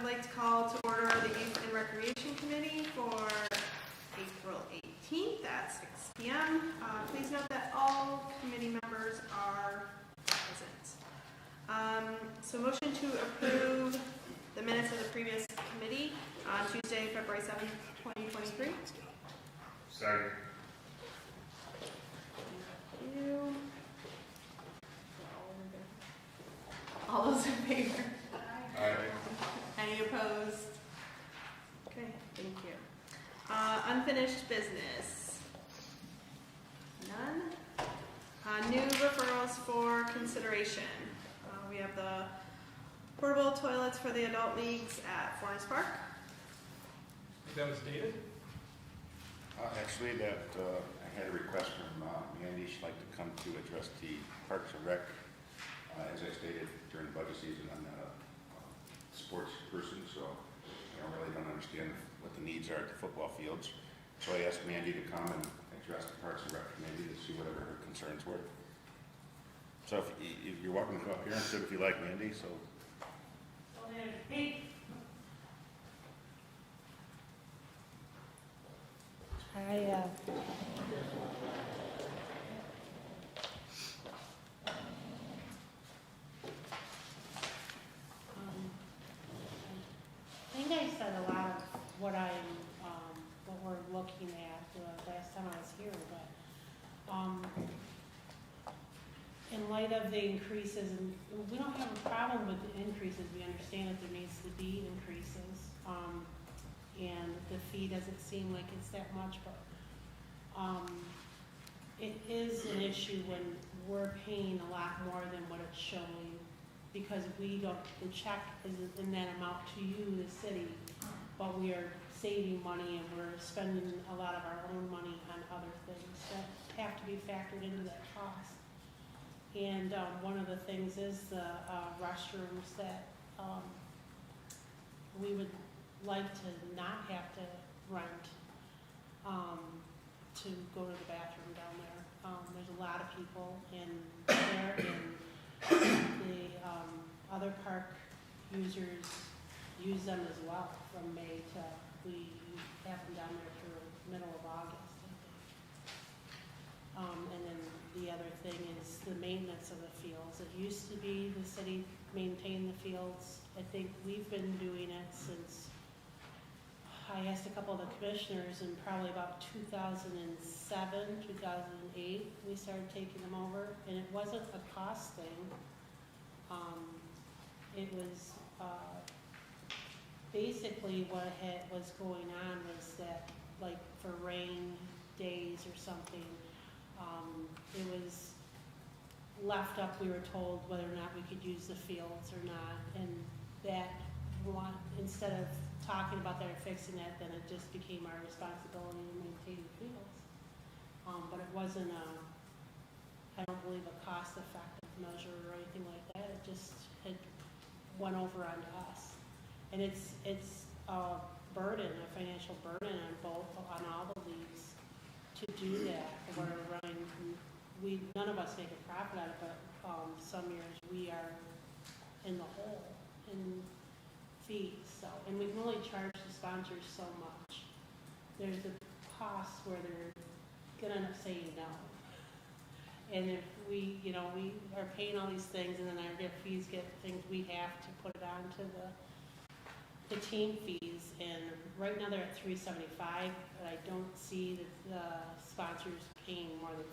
would like to call to order the Youth and Recreation Committee for April 18th at 6 p.m. Please note that all committee members are present. So motion to approve the minutes of the previous committee on Tuesday, February 7th, 2023. Second. Thank you. All those in favor? Aye. Any opposed? Okay, thank you. Unfinished business. None. New referrals for consideration. We have the portable toilets for the adult leagues at Forest Park. That was dated? Actually, I had a request from Mandy. She'd like to come to address the Parks and Rec. As I stated during the budget season, I'm not a sports person, so I really don't understand what the needs are at the football fields. So I asked Mandy to come and address the Parks and Rec committee to see whatever her concerns were. So if you're welcome to come up here and sit if you like, Mandy. So. I think I said a lot of what we're looking at the last time I was here, but in light of the increases, and we don't have a problem with the increases. We understand that there needs to be increases, and the fee doesn't seem like it's that much, but it is an issue when we're paying a lot more than what it's showing, because the check isn't in that amount to you, the city, but we are saving money and we're spending a lot of our own money on other things that have to be factored into that cost. And one of the things is the restrooms that we would like to not have to rent to go to the bathroom down there. There's a lot of people in there, and the other park users use them as well from May to, we have them down there through middle of August, I think. And then the other thing is the maintenance of the fields. It used to be the city maintained the fields. I think we've been doing it since, I asked a couple of the commissioners, in probably about 2007, 2008, we started taking them over, and it wasn't a cost thing. It was basically what was going on was that, like for rain days or something, it was left up. We were told whether or not we could use the fields or not, and that one, instead of talking about that or fixing that, then it just became our responsibility to maintain the fields. But it wasn't I don't believe a cost-effective measure or anything like that. It just had went over onto us, and it's a burden, a financial burden on all the leagues to do that. We're running, none of us make a profit out of it, but some years we are in the hole in fees. So, and we can only charge the sponsors so much. There's a cost where they're gonna end up saying no. And if we are paying all these things, and then our fees get things, we have to put it on to the team fees. And right now they're at $375, but I don't see that the sponsors paying more than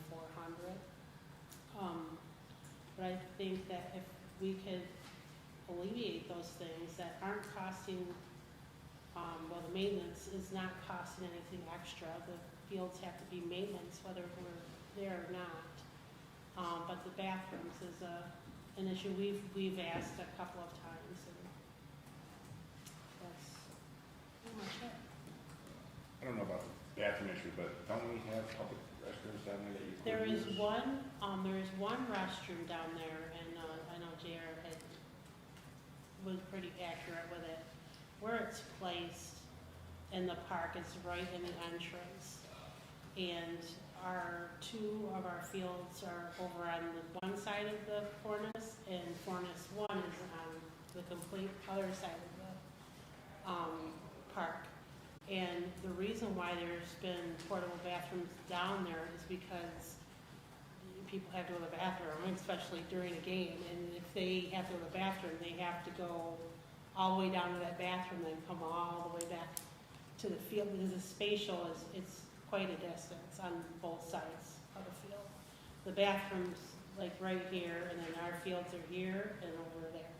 $400. But I think that if we could alleviate those things that aren't costing, well, the maintenance is not costing anything extra. The fields have to be maintenance whether we're there or not. But the bathrooms is an issue we've asked a couple of times, and that's pretty much it. I don't know about the bathroom issue, but don't we have public restrooms down there that you could There is use? one restroom down there, and I know JR was pretty accurate with it. Where it's placed in the park is right in the entrance, and two of our fields are over on the one side of the Forness, and Forness 1 is on the complete other side of the park. And the reason why there's been portable bathrooms down there is because people have to go to the bathroom, especially during a game. And if they have to go to the bathroom, they have to go all the way down to that bathroom, then come all the way back to the field, because the spatial it's quite a distance on both sides of the field. The bathroom's like right here, and then our fields are here and over there.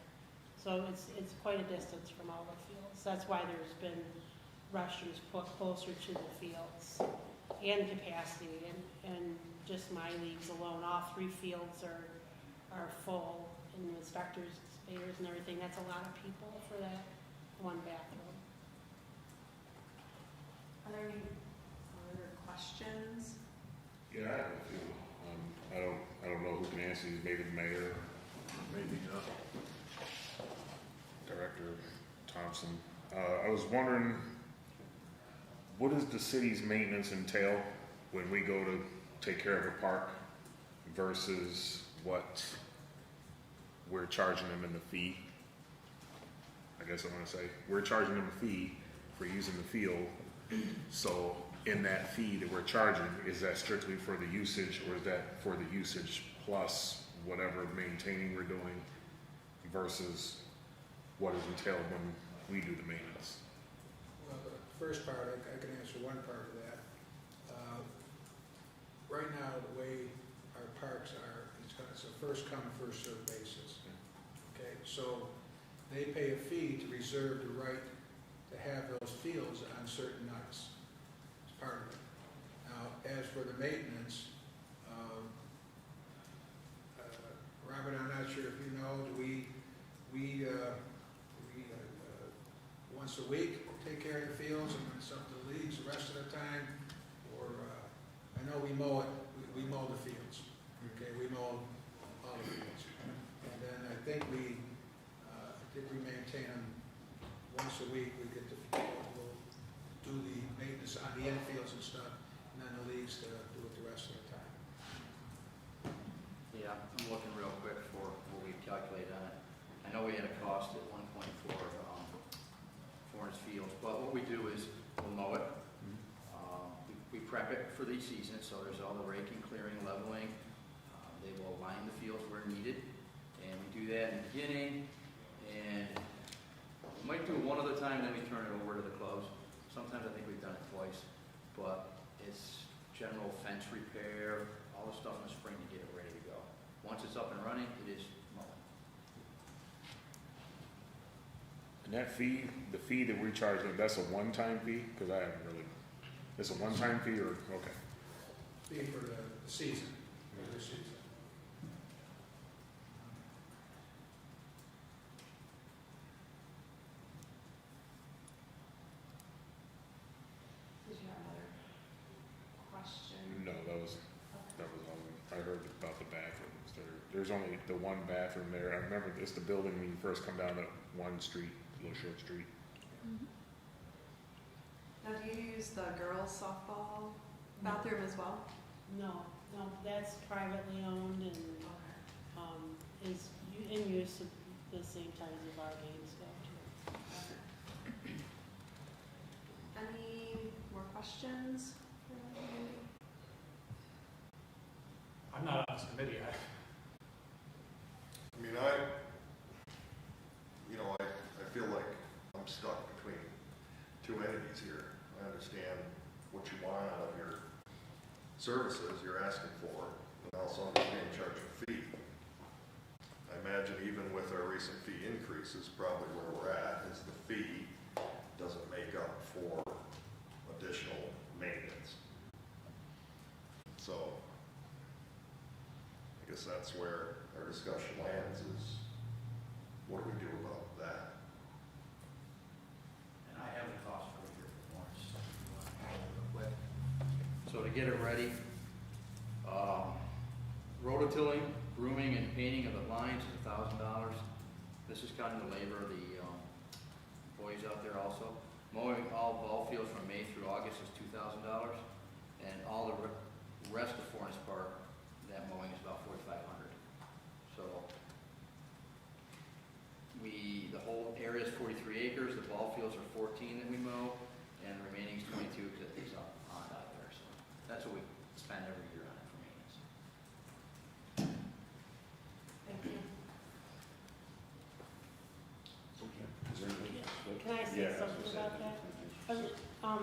So it's quite a distance from all the fields. That's why there's been restrooms put closer to the fields and capacity, and just my leagues alone, all 3 fields are full, and the inspectors, spayers and everything. That's a lot of people for that one bathroom. Are there any other questions? Yeah, I have a few. I don't know who can answer these, maybe the mayor, maybe Director Thompson. I was wondering, what does the city's maintenance entail when we go to take care of a park versus what we're charging them in the fee? I guess I want to say, we're charging them a fee for using the field. So in that fee that we're charging, is that strictly for the usage, or is that for the usage plus whatever maintaining we're doing versus what is entailed when we do the maintenance? Well, the first part, I can answer one part of that. Right now, the way our parks are, it's a first come, first served basis. Okay, so they pay a fee to reserve the right to have those fields on certain nights. It's part of it. Now, as for the maintenance, Robert, I'm not sure if you know, we once a week take care of the fields, and when it's up to the leagues, the rest of the time, or I know we mow it, we mow the fields. Okay, we mow all the fields, and then I think we maintain them once a week. We get the we'll do the maintenance on the infields and stuff, and then the leagues do it the rest of the time. Yeah, I'm looking real quick for what we calculate on it. I know we had a cost at one point for Florence Fields, but what we do is we'll mow it. We prep it for the season, so there's all the raking, clearing, leveling. They will line the fields where needed, and we do that in the beginning, and we might do it one other time, then we turn it over to the clubs. Sometimes I think we've done it twice, but it's general fence repair, all the stuff in the spring to get it ready to go. Once it's up and running, it is mowing. And that fee, the fee that we charge them, that's a one-time fee? Because I haven't really, it's a one-time fee or, okay. Fee for the season, for the season. Did you have another question? No, that was all. I heard about the bathrooms. There's only the one bathroom there. I remember it's the building when you first come down that one street, little short street. Now, do you use the girls softball bathroom as well? No, that's privately owned and is in use at the same time as our games go too. Any more questions? I'm not on this committee. I mean, I feel like I'm stuck between two entities here. I understand what you want out of your services you're asking for, but also understand charge a fee. I imagine even with our recent fee increases, probably where we're at is the fee doesn't make up for additional maintenance. So I guess that's where our discussion lands is, what do we do about that? And I have the cost for here for Florence. Real quick. So to get it ready, rototilling, grooming, and painting of the lines is $1,000. This is kind of the labor of the boys out there also. Mowing all ball fields from May through August is $2,000, and all the rest of Florence Park, that mowing is about $4,500. So the whole area is 43 acres. The ball fields are say Yeah, that's something what about I said. that?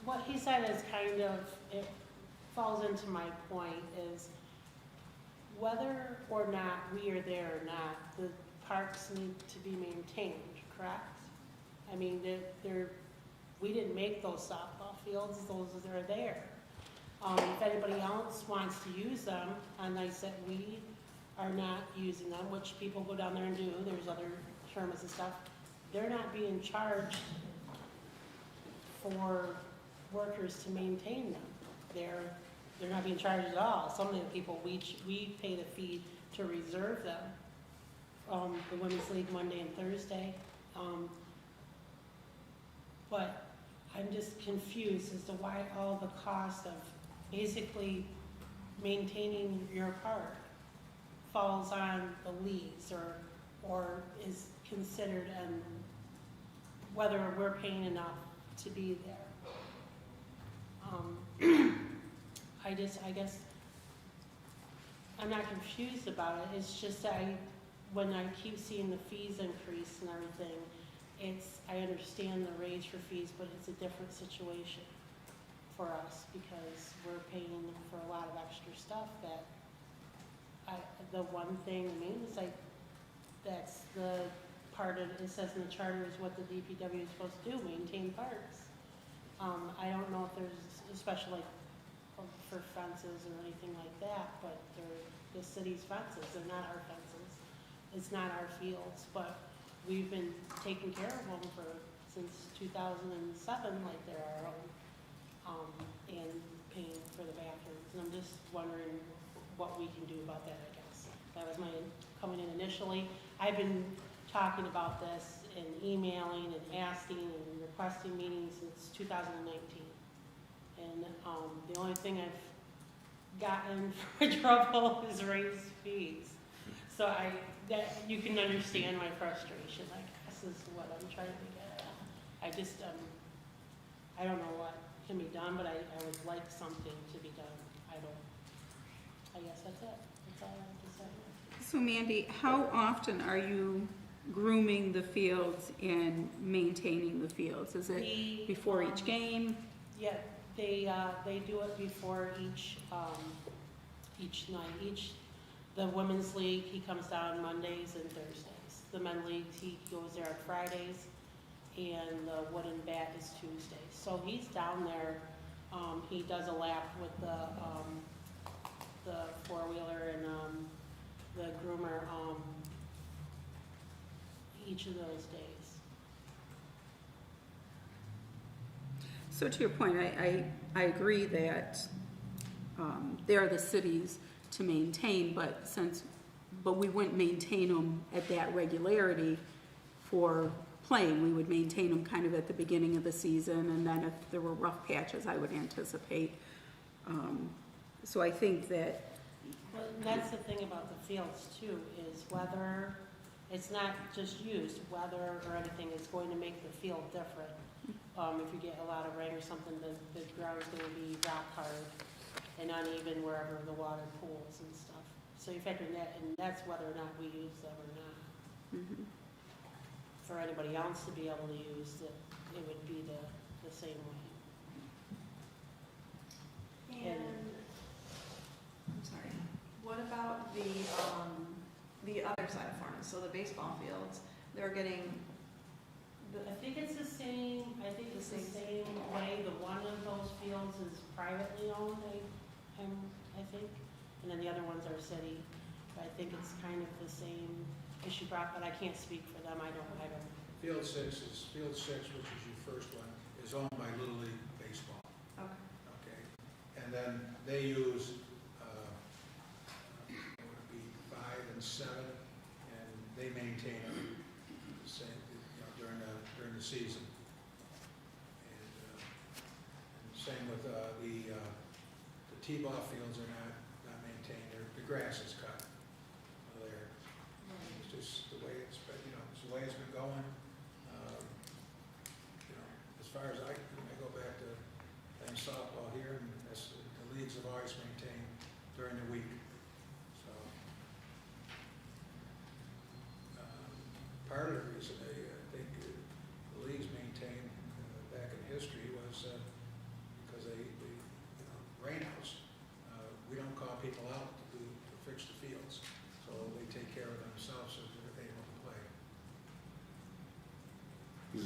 What he said is kind of, it falls into my point, is whether or not we are there or not, the parks need to be maintained, correct? I mean, we didn't make those softball fields, those are there. If anybody else wants to use them, on nights that we are not using them, which people go down there and do, there's other tournaments and stuff, they're not being charged for workers to maintain them. They're not being charged at all. Some of the people, we pay the fee to reserve them. The Women's League Monday and Thursday. But I'm just confused as to why all the cost of basically maintaining your park falls on the leagues or is considered, and whether we're paying enough to be there. I guess I'm not confused about it. It's just when I keep seeing the fees increase and everything, I understand the raise for fees, but it's a different situation for us because we're paying for a lot of extra stuff that the one thing, that's the part of, it says in the charter is what the DPW is supposed to do, maintain parks. I don't know if there's a special, for fences or anything like that, but they're the city's fences, they're not our fences. It's not our fields, but we've been taking care of them since 2007, like they're our own, and paying for the bathrooms. And I'm just wondering what we can do about that, I guess. That was my coming in initially. I've been talking about this and emailing and asking and requesting meetings since 2019. And the only thing I've gotten for trouble is raised fees. So that you can understand my frustration, I guess, is what I'm trying to get at. I don't know what can be done, but I would like something to be done. I guess that's it. That's all I have to say. So Mandy, how often are you grooming the fields and maintaining the fields? Is it before each game? Yeah, they do it before each night. The Women's League, he comes down Mondays and Thursdays. The Men League, he goes there on Fridays, and the Wood and Bat is Tuesdays. So he's down there, he does a lap with the four-wheeler and the groomer each of those days. So to your point, I agree that they are the cities to maintain, but we wouldn't maintain them at that regularity for playing. We would maintain them kind of at the beginning of the season, and then if there were rough patches, I would anticipate. So I think that. Well, that's the thing about the fields too, is whether, it's not just used, weather or anything is going to make the field different. If you get a lot of rain or something, the ground's gonna be rock hard and uneven wherever the water pools and stuff. So you factor that, and that's whether or not we use them or not. Mm-hmm. For anybody else to be able to use it, it would be the same way. And, I'm sorry, what about the other side of Furnace, so the baseball fields, they're getting, I think it's the same way. The one of those fields is privately owned, I think, and then the other ones are city. But I think it's kind of the same issue brought, but I can't speak for them, I don't. Field 6, which is your first one, is owned by Little League Baseball. okay. Okay, and then they use, what would it be, 5 and 7, and they maintain it the same, during the season. And same with the T-ball fields are not maintained. The grass is cut there. It's just the way it's been, it's the way it's been going. As far as I go back to playing softball here, and that's the leagues have always maintained during the week. So part of the reason I think the leagues maintain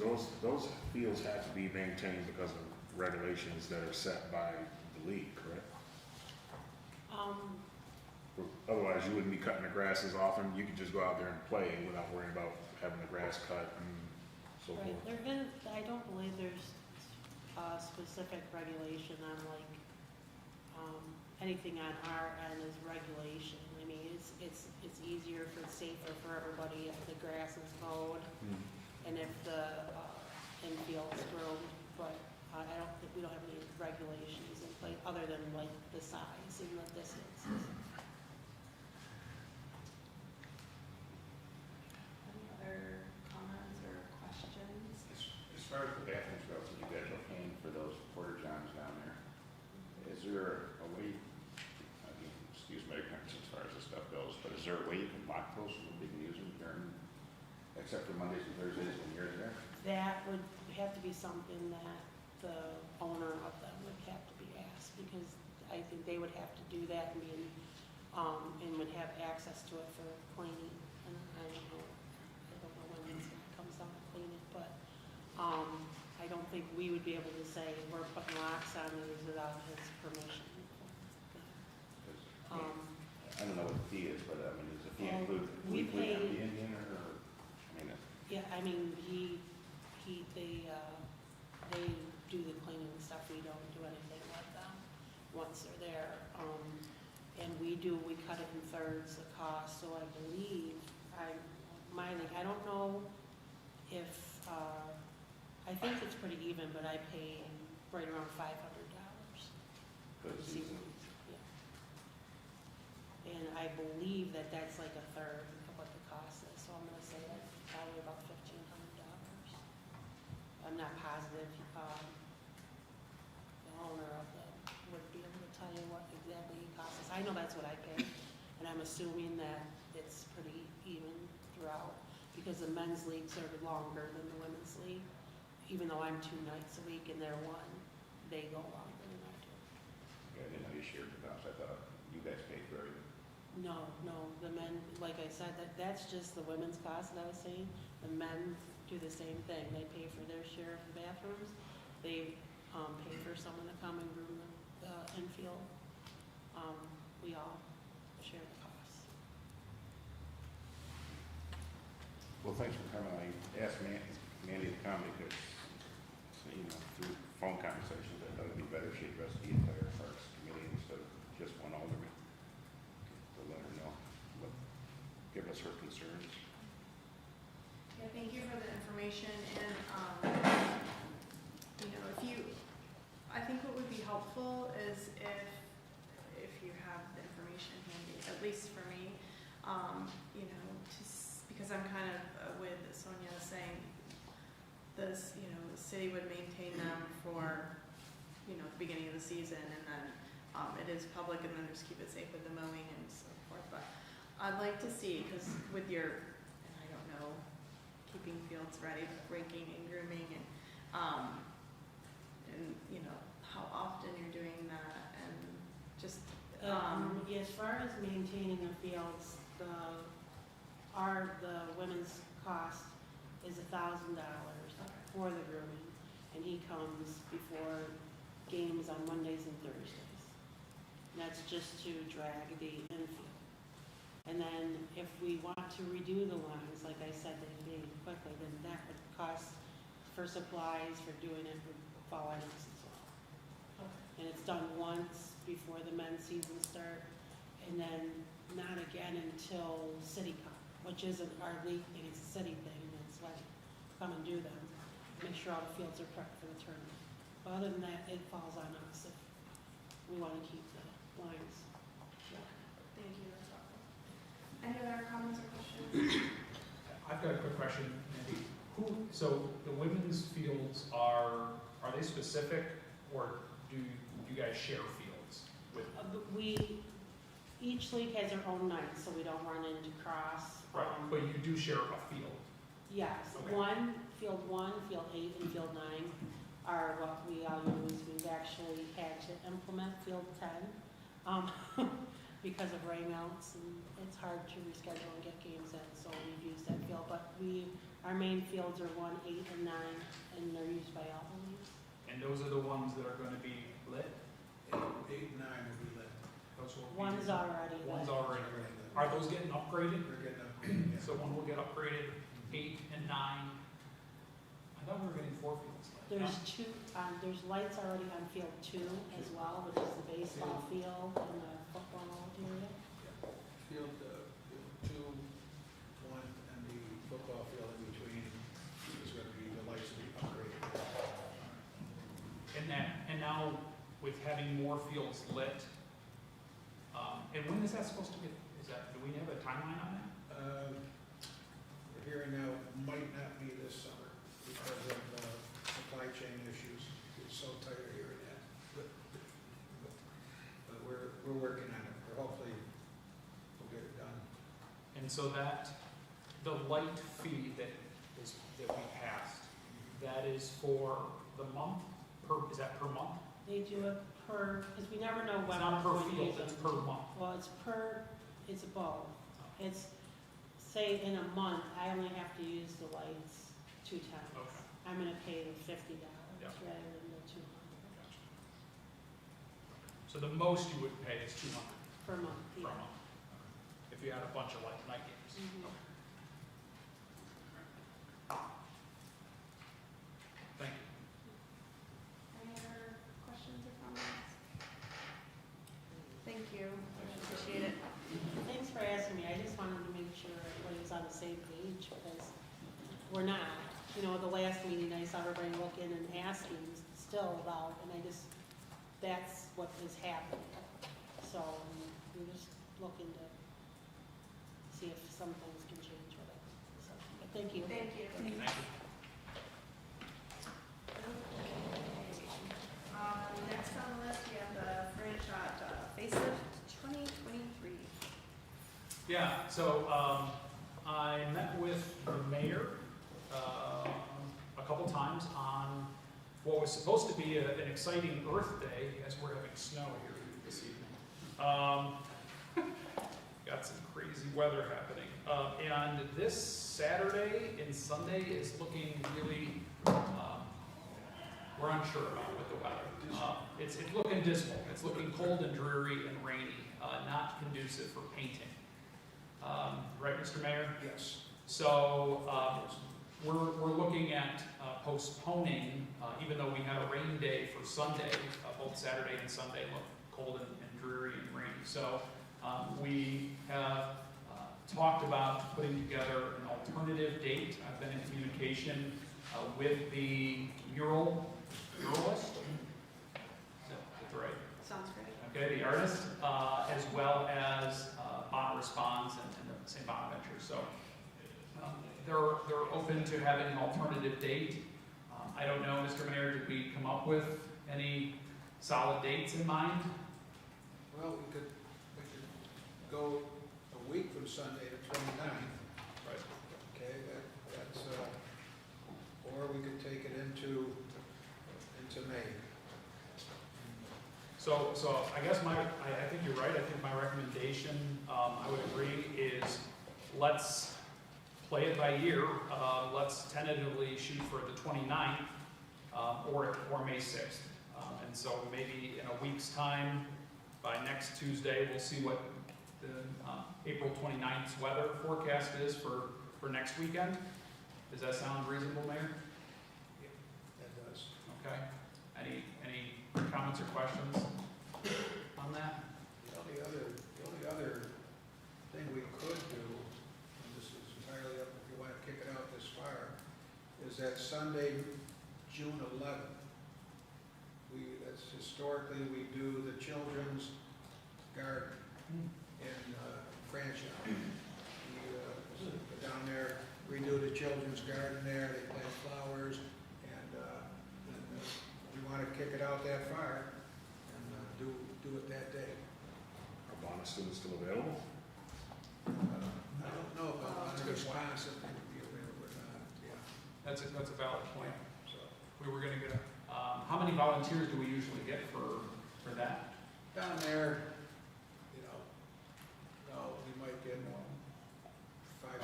those fields have to be maintained because of regulations that are set by the league, correct? Otherwise, you wouldn't be cutting the grass as often, you could just go out there and play without worrying about having the grass cut and so Right, forth. there is, I don't believe there's a specific regulation on like, anything on our end is regulation. I mean, it's easier for, safer for everybody if the grass is mowed and if the, infield's groomed, but I don't think, we don't have any regulations in place, other than like the size and the distances. Any other comments or questions? As far as the bathrooms go, so you guys are paying for those porta johns down there. Is there a way, I mean, excuse my ignorance as far as this stuff goes, but is there a way you can lock those so we can use them during, except for Mondays and Thursdays when you're there? That would have to be something that the owner of them would have to be asked, because I think they would have to do that and be, and would have access to it for cleaning. And I don't know when it's comes out to clean it, but, I don't think we would be able to say we're putting locks on these without his permission. 'Cause, I don't know what the fee is, but I mean, does the fee Well, include we weekly on pay- the Indian or, I mean, Yeah, I mean, they do the cleaning stuff, we don't do anything with them once they're there. And we cut it in thirds the cost, so I believe, I don't know if, I think it's pretty even, but I pay right around $500 for for the the season? seasons, yeah. And I believe that that's like a third of what the cost is, so I'm gonna say that's probably about $1,500. I'm not positive, the owner of them would be able to tell you what exactly it costs us. I know that's what I pay, and I'm assuming that it's pretty even throughout, because the men's leagues are longer than the women's league. Even though I'm 2 nights a week and they're one, they go longer than I do. Yeah, I didn't know you shared the cost, I thought you guys paid for everything. No, the men, like I said, that's just the women's cost that I was saying. The men do the same thing. They pay for their share of the bathrooms. They pay for someone to come and groom the infield. We all share the costs. Well, thanks for coming. I asked Mandy to come because, you know, through phone conversations, I thought it'd be better if she addressed the entire Parks Committee instead of just one alderman. To let her know, give us her concerns. Yeah, thank you for the information, and, I think what would be helpful is if you have the information handy, at least for me, because I'm kind of with Sonia saying, the city would maintain them for, the beginning of the season, and then, it is public, and then just keep it safe with the mowing and so forth, but I'd like to see, because with your, and I don't know, keeping fields ready, raking and grooming, and how often you're doing that, and just, As far as maintaining the fields, the women's cost is $1,000 for the grooming, and he comes before games on Mondays and Thursdays. And that's just to drag the infield. And then if we want to redo the lines, like I said, they need quickly, then that would cost for supplies, for doing it for fall items as well. And it's done once before the men's season start, and then not again until City Cup, which isn't our league thing, it's a city thing, and it's like, come and do them, make sure all the fields are prepped for the tournament. But other than that, it falls on us if we want to keep the lines. thank you, that's helpful. Any other comments or questions? I've got a quick question, Mandy. So the women's fields are they specific, or do you guys share fields with? But each league has their own nights, so we don't run into cross. Right, but you do share a field. Yes, Okay. Field 1, Field 8, and Field 9 are what we all use. We've actually had to implement Field 10. because of rainouts, and it's hard to reschedule and get games in, so we've used that field. But our main fields are 1, 8, and 9, and they're used by all the leagues. And those are the ones that are gonna be lit? 8 and 9 will be lit. Those will be- One's already lit. One's already lit. Are those getting upgraded? We're getting upgraded, yeah. So one will get upgraded, 8 and 9. I thought we were getting 4 fields lit. There's there's lights already on field 2 as well, which is the baseball field and the football area. Field 2, 1, and the football field in between is going to be, the lights will be upgraded. And now with having more fields lit, and when is that supposed to be, do we have a timeline on that? We're hearing now it might not be this summer because of supply chain issues. It's so tight of hearing that. But we're working on it. Hopefully we'll get it done. And so that, the light fee that we passed, that is for the month, is that per month? They do it per, because we never know It's when. not per we're going to field, use it's them. per month. Well, it's both. It's, say in a month, I only have to use the lights 2 times. Okay. I'm gonna pay the $50 Yeah. rather than the $200 So the most you would pay is 200 per month, per yeah. month, if you had a bunch of night games. Mhm. Thank you. Any other questions or comments? Thank you, appreciate it. Thanks for asking me. I just wanted to make sure everybody was on the same page because we're not. You know, the last meeting, I saw everybody looking and asking still about, and that's what is happening. So we're just looking to see if some things can change with it. So, but thank you. Thank you. Thank you. Next on the list, we have the French Shot Facelift 2023. Yeah, so I met with the mayor a couple times on what was supposed to be an exciting Earth Day, as we're having snow here this evening. Got some crazy weather happening. And this Saturday and Sunday is looking really, we're unsure about with the weather. It's looking dismal. It's looking cold and dreary and rainy, not conducive for painting. Right, Mr. Mayor? Yes. So we're looking at postponing, even though we had a rain day for Sunday, both Saturday and Sunday look cold and dreary and rainy. So we have talked about putting together an alternative date. I've been in communication with the muralist. That's right. Sounds great. Okay, the artist, as well as Bond Response and the St. Bonaventure. So they're open to having an alternative date. I don't know, Mr. Mayor, did we come up with any solid dates in mind? Well, we could go a week from Sunday to 29th. Right. Okay, that's, or we could take it into May. So I guess I think you're right. I think my recommendation, I would agree, is let's play it by ear. Let's tentatively shoot for the 29th or May 6th. And so maybe in a week's time, by next Tuesday, we'll see what the April 29th's weather forecast is for next weekend. Does that sound reasonable, Mayor? That does. Okay. Any comments or questions on that? The only other thing we could do, and this is entirely up if you want to kick it out this far, is that Sunday, June 11th. That's historically, we do the children's garden in Franchise. We go down there, redo the children's garden there, they plant flowers, and we want to kick it out that far and do it that day. Are Bonna students still available? I don't know about the response if they would be available or not, yeah. That's a valid point. So, We were gonna get how many volunteers do we usually get for that? down there, you know,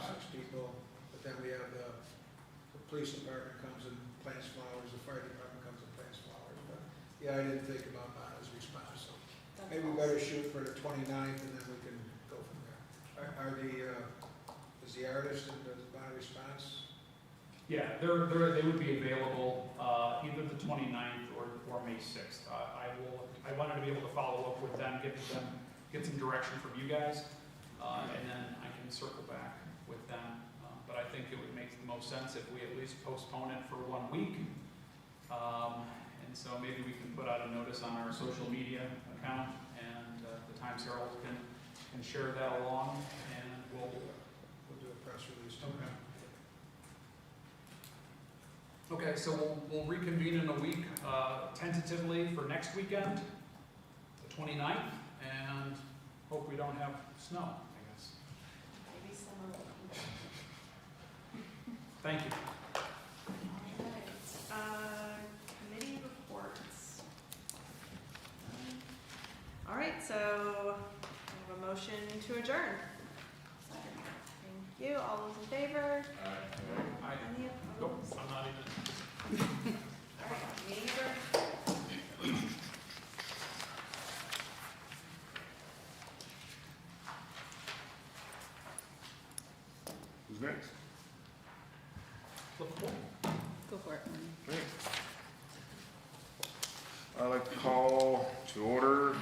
6 people, but then we have the police department comes and plants flowers, the fire department comes and plants flowers, but, yeah, I didn't think about Bonna's response, so That's maybe we awesome. better shoot for the 29th, and then we can go from there. Is the artist and the Bonna response? Yeah, they would be available, either the 29th or May 6th. I wanted to be able to follow up with them, get some direction from you guys, and then I can circle back with them. But I think it would make the most sense if we at least postpone it for 1 week. And so maybe we can put out a notice on our social media account, and the Times Herald can share that along, and we'll. We'll do a press release too. Okay, so we'll reconvene in a week, tentatively for next weekend, the 29th, and hope we don't have snow, I guess. Maybe summer will come. Thank you. Alright, committee reports. Alright, so I have a motion to adjourn. Thank you, all those in favor? Any Nope, opposed? I'm not even. Alright, meeting adjourned. Who's next? Look forward. Go for it. Great. I'd like to call to order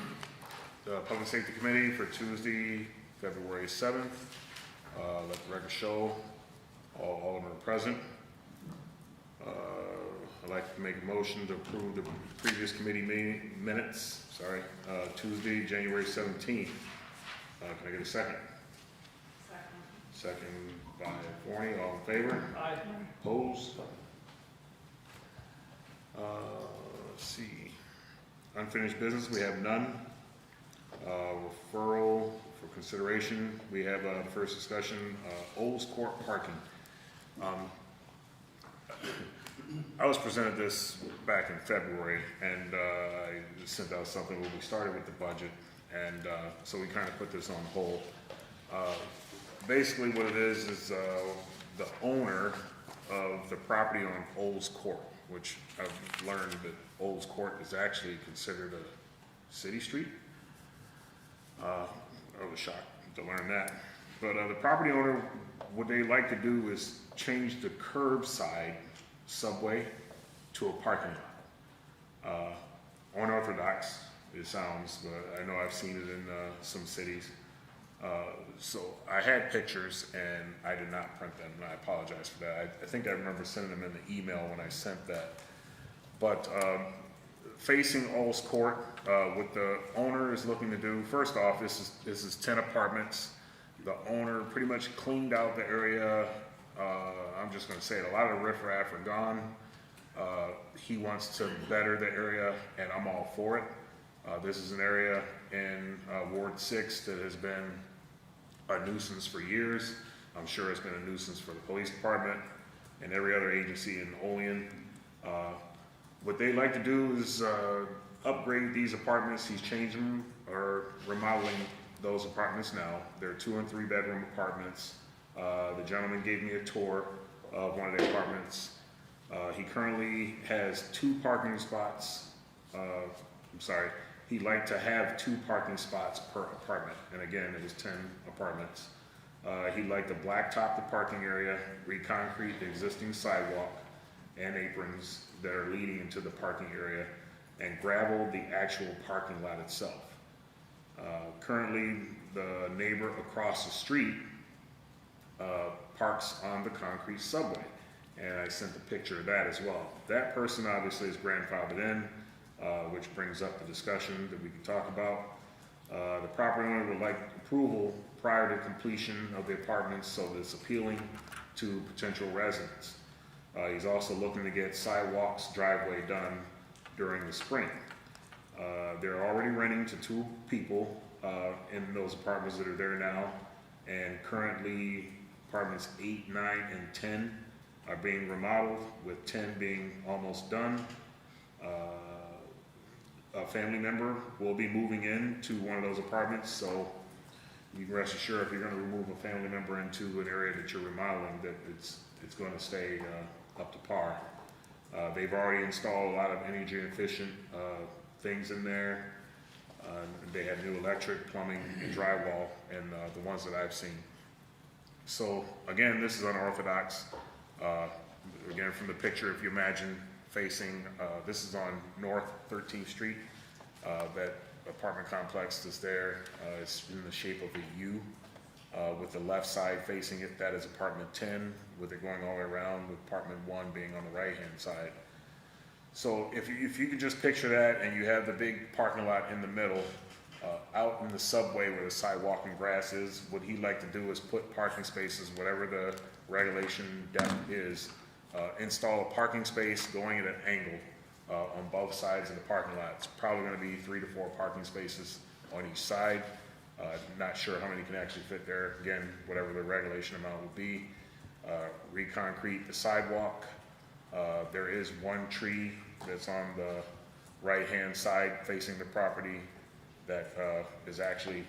the Public Safety Committee for Tuesday, February 7th. Let the record show all of them are present. I'd like to make a motion to approve the previous committee meeting minutes, Tuesday, January 17th. Can I get a second? Second by Forney, all in favor? Aye. Opposed? Let's see. Unfinished business, we have none. Referral for consideration, we have the first discussion, Olds Court parking. I was presented this back in February, and I sent out something when we started with the budget, and so we kind of put this on hold. Basically what it is the owner of the property on Olds Court, which I've learned that Olds Court is actually considered a city street. I was shocked to learn that. But the property owner, what they like to do is change the curbside subway to a parking lot. Unorthodox, it sounds, but I know I've seen it in some cities. So I had pictures and I did not print them, and I apologize for that. I think I remember sending them in the email when I sent that. But facing Olds Court, what the owner is looking to do, first off, this is 10 apartments. The owner pretty much cleaned out the area. I'm just gonna say it, a lot of the riffraff are gone. He wants to better the area, and I'm all for it. This is an area in Ward 6 that has been a nuisance for years. I'm sure it's been a nuisance for the police department and every other agency in Olean. What they like to do is upgrade these apartments. He's changing them or remodeling those apartments now. They're 2 and 3 bedroom apartments. The gentleman gave me a tour of one of the apartments. He currently has 2 parking spots. He'd like to have 2 parking spots per apartment. And again, it was 10 apartments. He'd like to blacktop the parking area, reconcrete the existing sidewalk and aprons that are leading into the parking area, and gravel the actual parking lot itself. Currently, the neighbor across the street parks on the concrete subway, and I sent a picture of that as well. That person obviously is grandfathered in, which brings up the discussion that we can talk about. The property owner would like approval prior to completion of the apartments so that it's appealing to potential residents. He's also looking to get sidewalks, driveway done during the spring. They're already renting to 2 people in those apartments that are there now, and currently apartments 8, 9, and 10 are being remodeled, with 10 being almost done. A family member will be moving in to one of those apartments, so you can rest assured if you're gonna remove a family member into an area that you're remodeling, that it's gonna stay, up to par. They've already installed a lot of energy efficient, things in there. They have new electric, plumbing, and drywall, and, the ones that I've seen. So, again, this is unorthodox. Again, from the picture, if you imagine facing, this is on North 13th Street. That apartment complex is there. It's in the shape of a U, with the left side facing it. That is apartment 10, with it going all the way around, with apartment 1 being on the right-hand side. So if you could just picture that, and you have the big parking lot in the middle, out in the subway where the sidewalk and grass is, what he'd like to do is put parking spaces, whatever the regulation depth is, install a parking space going at an angle on both sides of the parking lot. It's probably gonna be 3 to 4 parking spaces on each side. Not sure how many can actually fit there. Again, whatever the regulation amount will be. Reconcrete the sidewalk. There is one tree that's on the right-hand side facing the property that is actually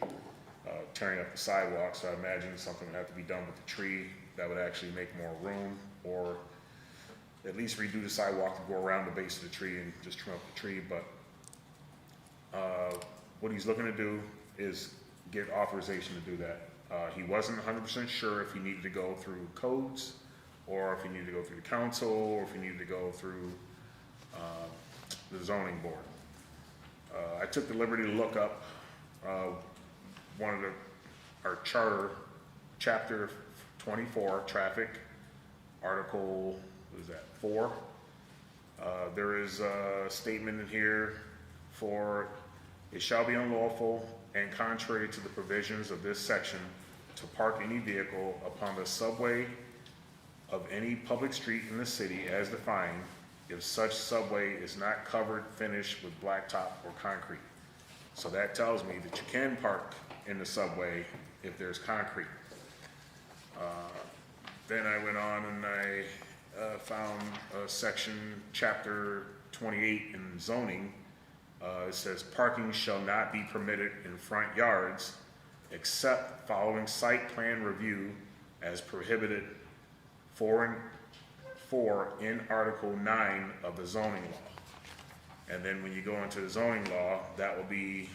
tearing up the sidewalk, so I imagine something would have to be done with the tree that would actually make more room, or at least redo the sidewalk to go around the base of the tree and just trim up the tree. But what he's looking to do is get authorization to do that. He wasn't 100% sure if he needed to go through codes, or if he needed to go through the council, or if he needed to go through the zoning board. I took the liberty to look up one of our charter, chapter 24, traffic, article, what is that, 4? There is a statement in here for, it shall be unlawful and contrary to the provisions of this section to park any vehicle upon the subway of any public street in the city as defined, if such subway is not covered, finished with blacktop or concrete. So that tells me that you can park in the subway if there's concrete. Then I went on and I found a section, chapter 28 in zoning. It says parking shall not be permitted in front yards except following site plan review as prohibited for in Article 9 of the zoning law. And then when you go into the zoning law, that will be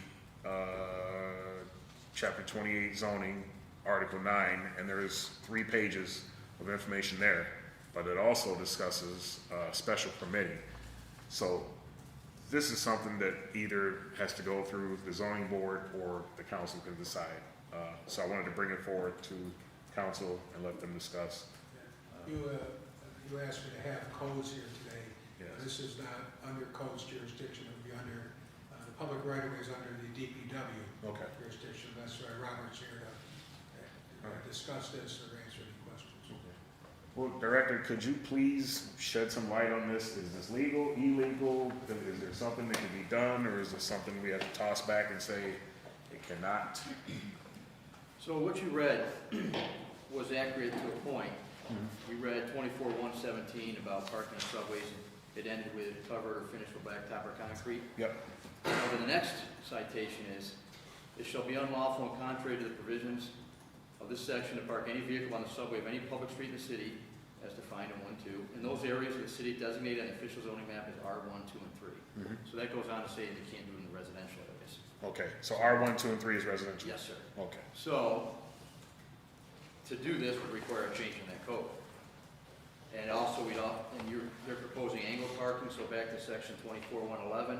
chapter 28 zoning, Article 9, and there's 3 pages of information there. But it also discusses special permitting. So this is something that either has to go through the zoning board or the council can decide. So I wanted to bring it forward to council and let them discuss. You asked me to have codes here today. Yes. This is not under codes jurisdiction, it would be under, the public right of way is under the DPW Okay. jurisdiction. That's why Robert's here to discuss this or answer any questions. Well, Director, could you please shed some light on this? Is this legal, illegal? Is there something that can be done, or is this something we have to toss back and say it cannot? So what you read was accurate to a point. We read 24-117 about parking in subways, and it ended with covered or finished with blacktop or concrete. Yep. However, the next citation is, it shall be unlawful and contrary to the provisions of this section to park any vehicle on the subway of any public street in the city as defined in 1-2. In those areas of the city designated on the official zoning map as R1, 2, and 3. So that goes on to say they can't do it in the residential areas. Okay, so R1, 2, and 3 is residential? Yes, sir. Okay. So, to do this would require a change in that code. And also, they're proposing angle parking, so back to section 24-111.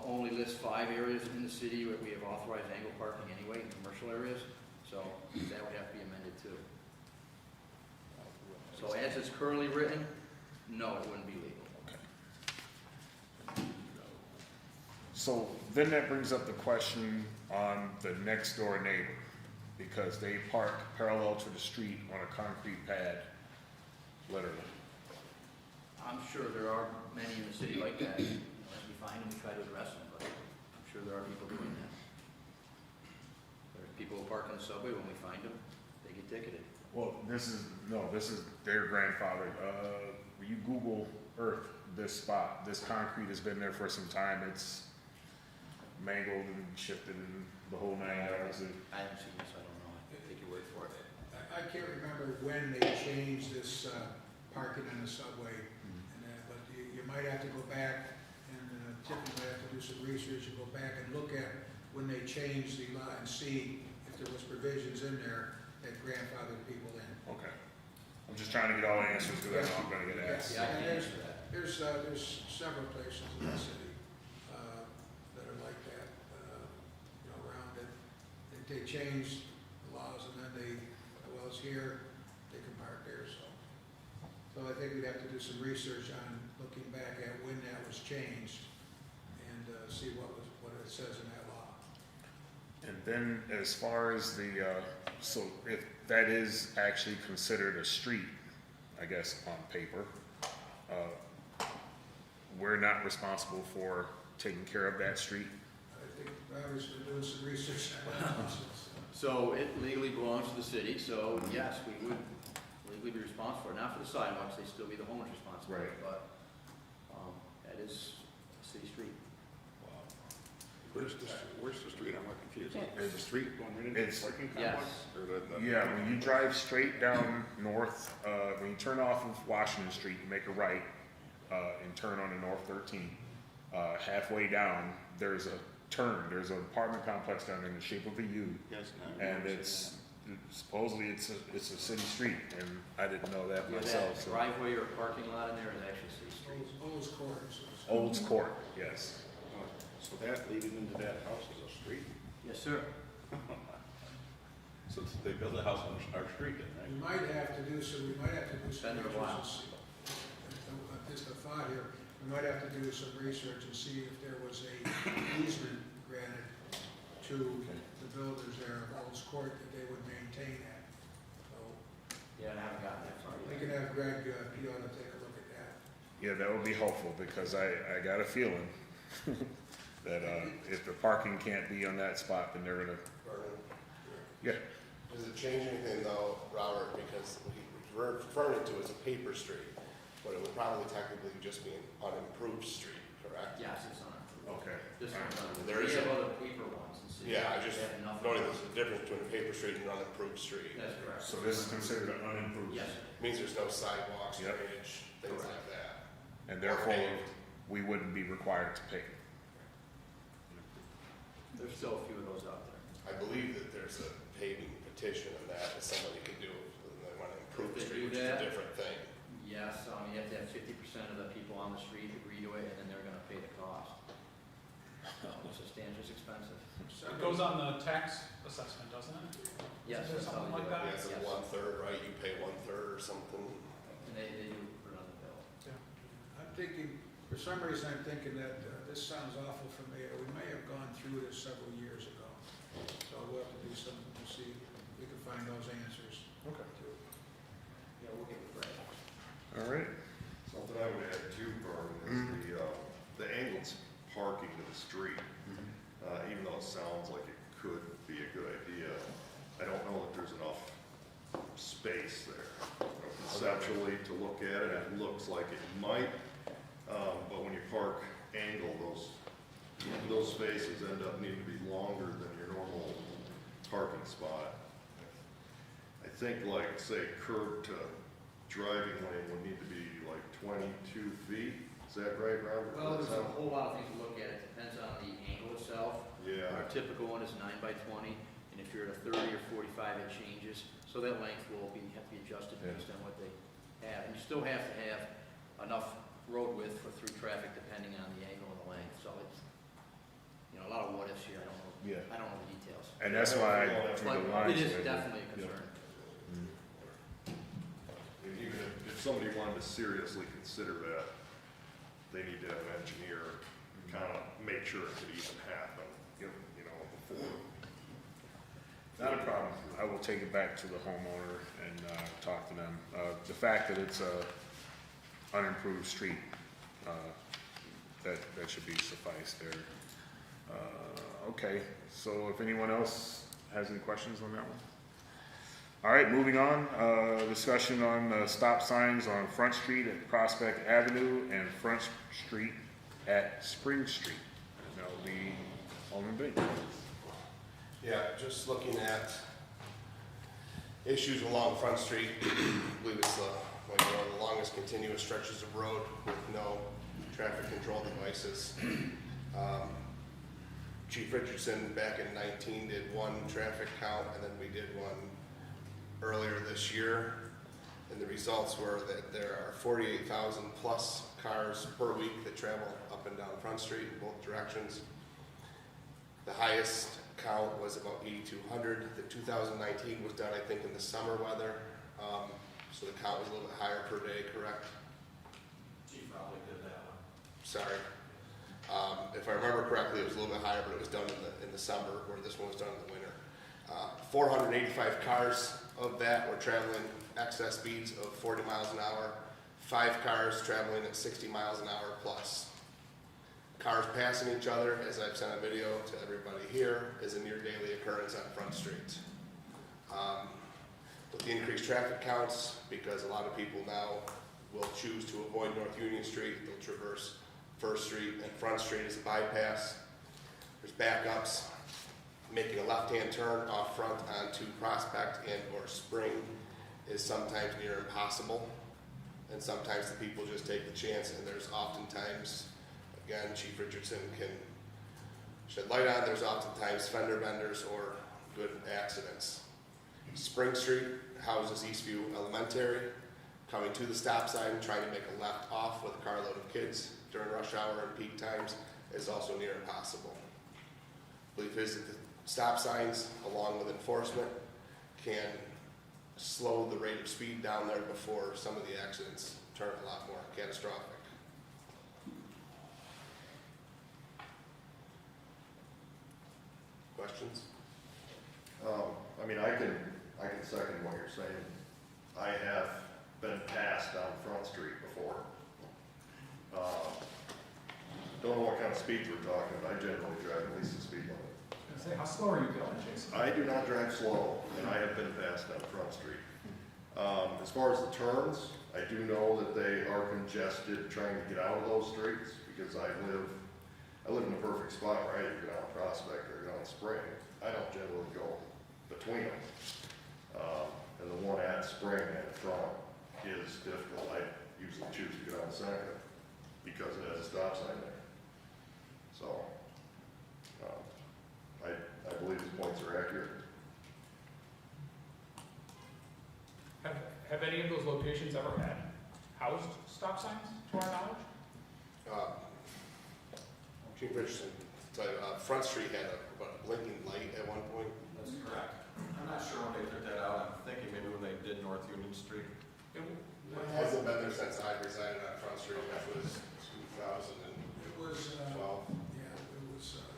Only lists 5 areas in the city where we have authorized angle parking anyway, in commercial areas. So that would have to be amended too. So as it's currently written, no, it wouldn't be legal. Okay. So then that brings up the question on the next door neighbor, because they park parallel to the street on a concrete pad, literally. I'm sure there are many in the city like that. As we find them, we try to address them, but I'm sure there are people doing that. There's people who park on the subway, when we find them, they get ticketed. Well, this is their grandfather. You Google Earth this spot, this concrete has been there for some time. mangled and shifted and the whole 9 yards. I haven't seen this, I don't know, I take your word for it. I can't remember when they changed this parking on the subway, and but you might have to go back, and Tiffany might have to do some research and go back and look at when they changed the law and see if there was provisions in there that grandfathered people in. Okay. I'm just trying to get all the answers because I know I'm gonna get asked. Yeah, I And can answer that. There's several places in the city that are like that, around it. They changed the laws and then well, it's here, they can park there, so. So I think we'd have to do some research on looking back at when that was changed and see what it says in that law. And then as far as so if that is actually considered a street, I guess on paper, we're not responsible for taking care of that street? I think Robert's been doing some research on that. So it legally belongs to the city, so yes, we would legally be responsible for it, not for the sidewalks, they still be the homeowner's responsibility, Right. but, that is a city street. Where's the street? I'm not confused. Yeah. Is the street going right into the It's- parking Yes. complex? Or the- Yeah, when you drive straight down north, when you turn off of Washington Street, you make a right, and turn on to North 13. Halfway down, there's a turn, there's an apartment complex down there in the shape of a U, Yes, no, and no, it's, supposedly it's a city street, and I didn't know that Yeah, myself, that so. driveway or parking lot in there is actually city street. Old Court. Olds Court, yes. Oh, so that leading into that house is a street? Yes, sir. So they built a house on our street then, We right? might have to do some Been there a while. research. Just a thought here, we might have to do some research and see if there was a easement granted to the builders there of Earl's Court that they would maintain that. So Yeah, I haven't gotten that far we yet. can have Greg Piotr take a look at that. Yeah, that would be helpful, because I got a feeling that, if the parking can't be on that spot, then they're gonna, Vernon, yeah. does it change anything though, Robert, because we're referring to it as a paper street, but it would probably technically just be an unimproved street, correct? Yes, it's on. Okay. This one's on. There We is have a- other paper ones in city. Yeah, I just They have nothing. noted there's a difference between a paper street and an unimproved street. That's correct. So this is considered an unimproved? Yes, Means there's no sidewalks, Yep. drainage, things like that. And therefore, we wouldn't be required to pay. there's still a few of those out there. I believe that there's a paving petition on that somebody could do, and they want to improve the If they street, do which is a that- different thing. Yes, you have to have 50% of the people on the street agree to it, and then they're gonna pay the cost. It's substantially expensive. It goes on the tax assessment, doesn't it? Yes, Is there that's how something they like do it. that? Yeah, it's Yes. 1/3, right? You pay 1/3 or something. And they do put it on the bill. I'm thinking, for some reason, I'm thinking that this sounds awful familiar. We may have gone through this several years ago. So we'll have to do something to see if we can find those answers. Okay. too. Yeah, we'll get with Brad. All right. Something I would add too, Carmen, is the angled parking to the street. Even though it sounds like it could be a good idea, I don't know that there's enough space there. Conceptually, to look at it, it looks like it might, but when you park angle, those spaces end up needing to be longer than your normal parking spot. I think like, say, curb to driving lane would need to be like 22 feet. Is that right, Robert? Well, there's a whole lot of things to look at. It depends on the angle itself. Yeah. Our typical one is 9x20, and if you're at a 30 or 45, it changes. So that length will have to be adjusted Yeah. based on what they have. And you still have to have enough road width for through traffic depending on the angle and the length. So it's, a lot of what ifs here. I don't know. Yeah. I don't know the details. And that's why I drew the But lines. it is there. definitely a Yeah. concern. And even if somebody wanted to seriously consider that, they need to have an engineer kind of make sure it could even happen, before. Not a problem. I will take it back to the homeowner and talk to them. The fact that it's a unimproved street, that should be suffice there. Okay, so if anyone else has any questions on that one? All right, moving on. Discussion on stop signs on Front Street at Prospect Avenue and Front Street at Spring Street. That will be Alderman Bates. Yeah, just looking at issues along Front Street, I believe it's one of the longest continuous stretches of road with no traffic control devices. Chief Richardson back in 19 did one traffic count, and then we did one earlier this year. And the results were that there are 48,000 plus cars per week that travel up and down Front Street in both directions. The highest count was about 8,200. The 2019 was done, I think, in the summer weather. So the count was a little bit higher per day, correct? Chief probably did that one. Sorry. If I remember correctly, it was a little bit higher, but it was done in the summer, where this one was done in the winter. 485 cars of that were traveling excess speeds of 40 miles an hour. 5 cars traveling at 60 miles an hour plus. Cars passing each other, as I've sent a video to everybody here, is a near daily occurrence on Front Street. With the increased traffic counts, because a lot of people now will choose to avoid North Union Street, they'll traverse First Street and Front Street as a bypass. There's backups. Making a left-hand turn off Front onto Prospect and or Spring is sometimes near impossible. And sometimes the people just take the chance, and there's oftentimes, again, Chief Richardson can shed light on, there's oftentimes fender benders or good accidents. Spring Street houses Eastview Elementary. Coming to the stop sign, trying to make a left off with a carload of kids during rush hour and peak times is also near impossible. I believe the stop signs, along with enforcement, can slow the rate of speed down there before some of the accidents turn a lot more catastrophic. Questions? I mean, I can second what you're saying. I have been passed down Front Street before. Don't know what kind of speeds we're talking about. I generally drive at least the speed limit. I was gonna say, how slow are you going, Jason? I do not drive slow, and I have been passed down Front Street. As far as the turns, I do know that they are congested trying to get out of those streets, because I live in a perfect spot where I either go down Prospect or go down Spring. I don't generally go between them. And the one at Spring and Front is difficult. I usually choose to go down Seneca because it has a stop sign there. So, I believe his points are accurate. Have any of those locations ever had housed stop signs, to our knowledge? Chief Richardson, tell you, Front Street had a blinking light at one point. That's correct. I'm not sure when they took that out. I'm thinking maybe when they did North Union Street. It hasn't been there since I resided on Front Street, which was 2012. It was, yeah,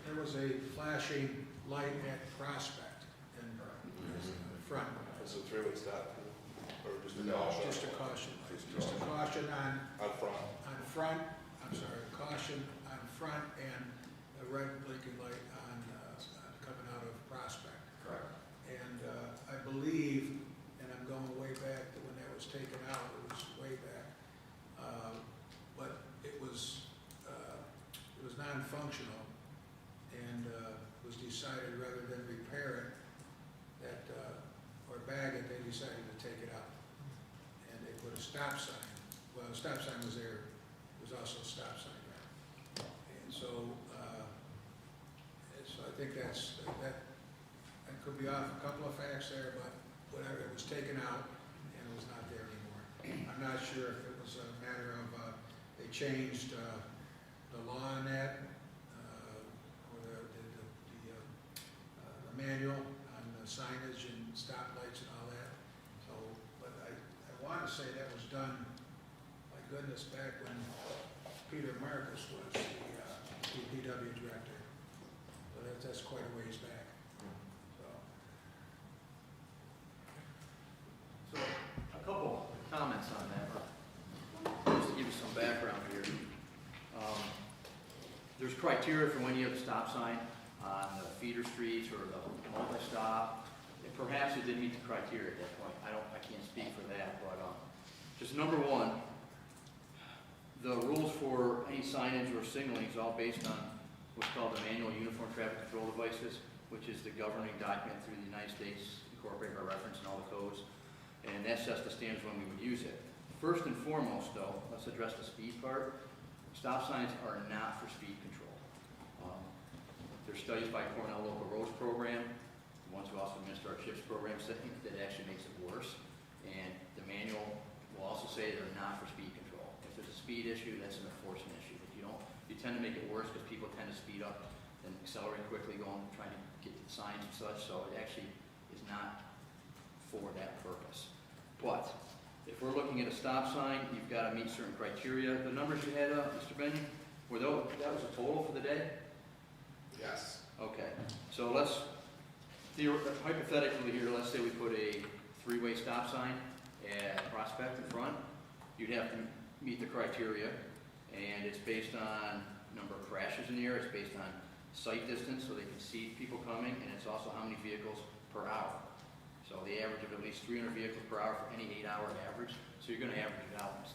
there was a flashing light at Prospect in front. It's a three-way stop, or just a No. caution? Just a caution light, just a caution on front. I'm sorry, caution on front and a red blinking light on coming out of Prospect. Correct. And I believe, and I'm going way back to when that was taken out, it was way back, but it was non-functional, and it was decided rather than repair it, that, or bag it, they decided to take it out. And they put a stop sign, well, the stop sign was there, there was also a stop sign there. And so I think that could be off a couple of facts there, but whatever, it was taken out and it was not there anymore. I'm not sure if it was a matter of, they changed the law on that, or the manual on the signage and stoplights and all that. So, but I want to say that was done, my goodness, back when Peter Marcus was the DPW director. So that's quite a ways back. So, a couple comments on that, just to give you some background here. There's criteria for when you have a stop sign on the feeder streets or the multi-stop. And perhaps it didn't meet the criteria at that point. I can't speak for that, but just number one, the rules for any signage or signaling is all based on what's called the Manual Uniform Traffic Control Devices, which is the governing document through the United States, incorporating our reference in all the codes, and that sets the standards when we would use it. First and foremost, though, let's address the speed part. Stop signs are not for speed control. There's studies by Cornell Local Roads Program, the ones who also administer our CHIPS program, saying that actually makes it worse. And the manual will also say they're not for speed control. If there's a speed issue, that's an enforcement issue. If you don't, you tend to make it worse because people tend to speed up and accelerate quickly trying to get to the signs and such, so it actually is not for that purpose. But if we're looking at a stop sign, you've got to meet certain criteria. The numbers you had, Mr. Benyon, that was a total for the day? Yes. Okay, so let's, hypothetically here, let's say we put a three-way stop sign at Prospect in front. You'd have to meet the criteria, and it's based on number of crashes in the area, it's based on sight distance, so they can see people coming, and it's also how many vehicles per hour. So the average of at least 300 vehicles per hour for any 8-hour average, so you're going to average it out.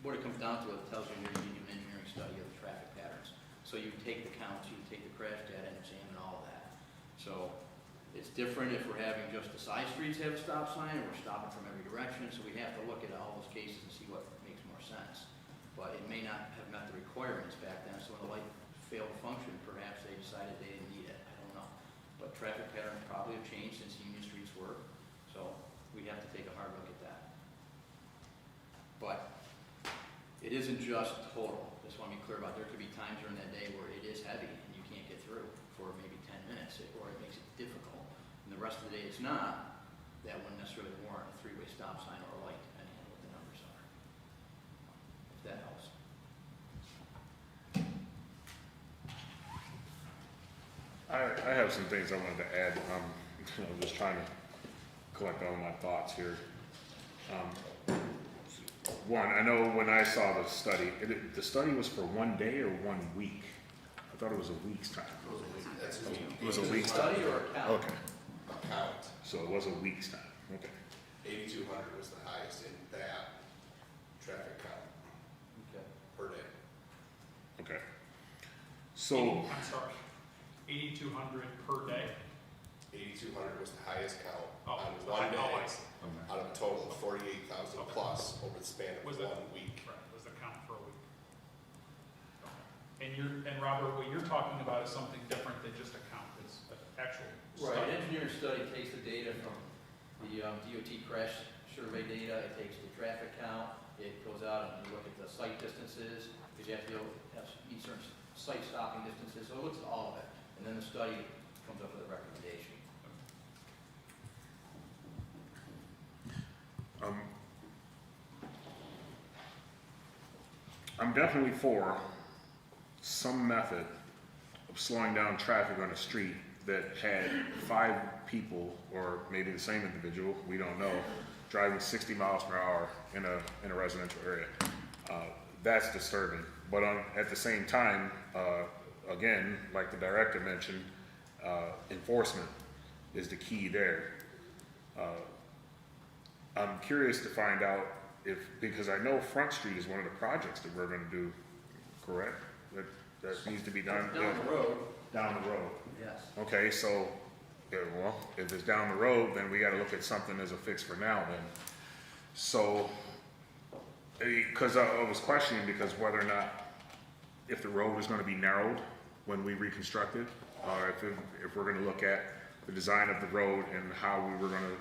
What it comes down to, it tells you you're doing an engineering study of the traffic patterns. So you take the counts, you take the crash data, and examine all of that. So it's different if we're having just the side streets have a stop sign, or we're stopping from every direction, so we have to look at all those cases and see what makes more sense. But it may not have met the requirements back then, so when the light failed to function, perhaps they decided they didn't need it, I don't know. But traffic patterns probably have changed since Union Street's work, so we have to take a hard look at that. But it isn't just total, just want to be clear about, there could be times during that day where it is heavy and you can't get through for maybe 10 minutes, or it makes it difficult. And the rest of the day it's not, that wouldn't necessarily warrant a three-way stop sign or a light, depending on what the numbers are. If that helps. I have some things I wanted to add. I'm just trying to collect all my thoughts here. One, I know when I saw the study, the study was for 1 day or 1 week? I thought it was a week's time. It was a week's time. Study or a count? Okay, A count. so it was a week's time, okay. 8,200 was the highest in that traffic count Okay. per day. Okay. So, I'm sorry, 8,200 per day? 8,200 was the highest count Oh, on it's the one high- oh, I day, see. out of a total of 48,000 Okay. plus over the span of Was 1 it- week. Right, was the count for a week. Okay. And Robert, what you're talking about is something different than just a count, it's an actual Right, study. an engineering study takes the data from the DOT crash survey data, it takes the traffic count, it goes out and you look at the sight distances, because you have to meet certain sight stopping distances, so it looks at all of it. And then the study comes up with a recommendation. I'm definitely for some method of slowing down traffic on a street that had 5 people, or maybe the same individual, we don't know, driving 60 miles per hour in a residential area. That's disturbing. But at the same time, again, like the director mentioned, enforcement is the key there. I'm curious to find out because I know Front Street is one of the projects that we're gonna do, correct? That needs to be done. Down the road, Down the road. yes. Okay, so, well, if it's down the road, then we gotta look at something as a fix for now then. So, because I was questioning because whether or not, if the road is gonna be narrowed when we reconstruct it, or if we're gonna look at the design of the road and how we were gonna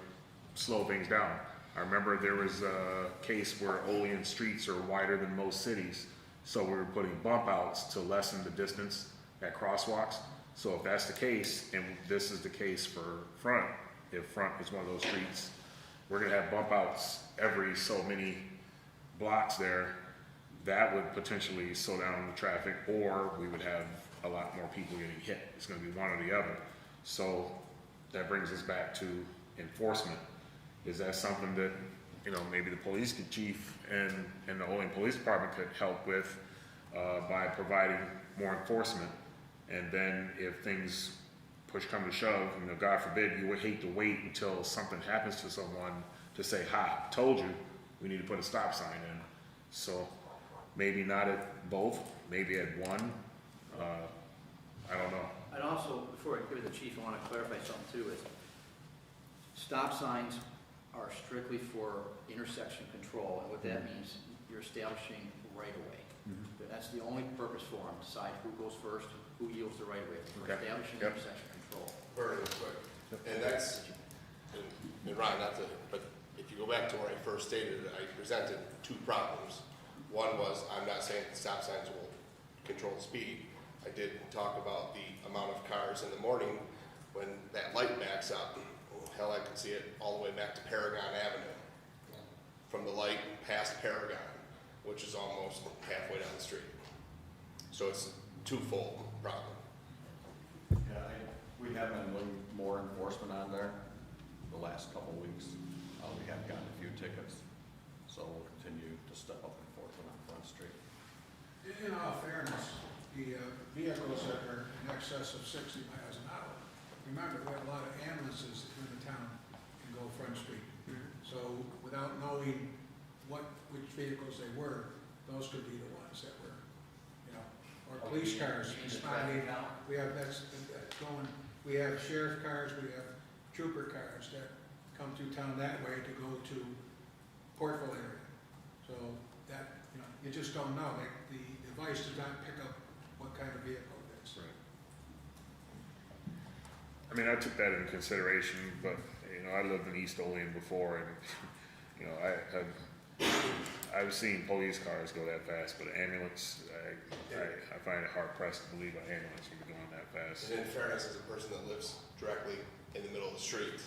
slow things down. I remember there was a case where Olean streets are wider than most cities, so we were putting bump outs to lessen the distance at crosswalks. So if that's the case, and this is the case for Front, if Front is one of those streets, we're gonna have bump outs every so many blocks there. That would potentially slow down the traffic, or we would have a lot more people getting hit. It's gonna be one or the other. So that brings us back to enforcement. Is that something that, maybe the police chief and the Olean Police Department could help with by providing more enforcement? And then if things push come to shove, God forbid, you would hate to wait until something happens to someone to say, "Ha, told you, we need to put a stop sign in." So maybe not at both, maybe at one. quickly, the chief, I want to clarify something too, is stop signs are strictly for intersection control, and what that means, you're establishing right of way. That's the only purpose for them, decide who goes first, who yields the right of way, we're Okay. establishing Yep. intersection control. Very quick. And that's, and Ron, not to, but if you go back to where I first stated it, I presented two problems. One was, I'm not saying that stop signs will control the speed. I did talk about the amount of cars in the morning when that light backs up. Hell, I could see it all the way back to Paragon Avenue. From the light past Paragon, which is almost halfway down the street. So it's a twofold problem. Yeah, we have been doing more enforcement on there the last couple of weeks. We have gotten a few tickets, so we'll continue to step up enforcement on Front Street. In all fairness, the vehicles that are in excess of 60 miles an hour, remember, we have a lot of ambulances in the town can go Front Street. So without knowing which vehicles they were, those could be the ones that were, you know, or police cars responding. We have, that's going, we have sheriff cars, we have trooper cars that come through town that way to go to Portville area. So that, you know, you just don't know. The device does not pick up what kind of vehicle it is. I mean, I took that into consideration, but, you know, I lived in East Olean before, and, you know, I've seen police cars go that fast, but ambulance, I find it hard pressed to believe an ambulance would be going that fast. And in fairness, as a person that lives directly in the middle of the street,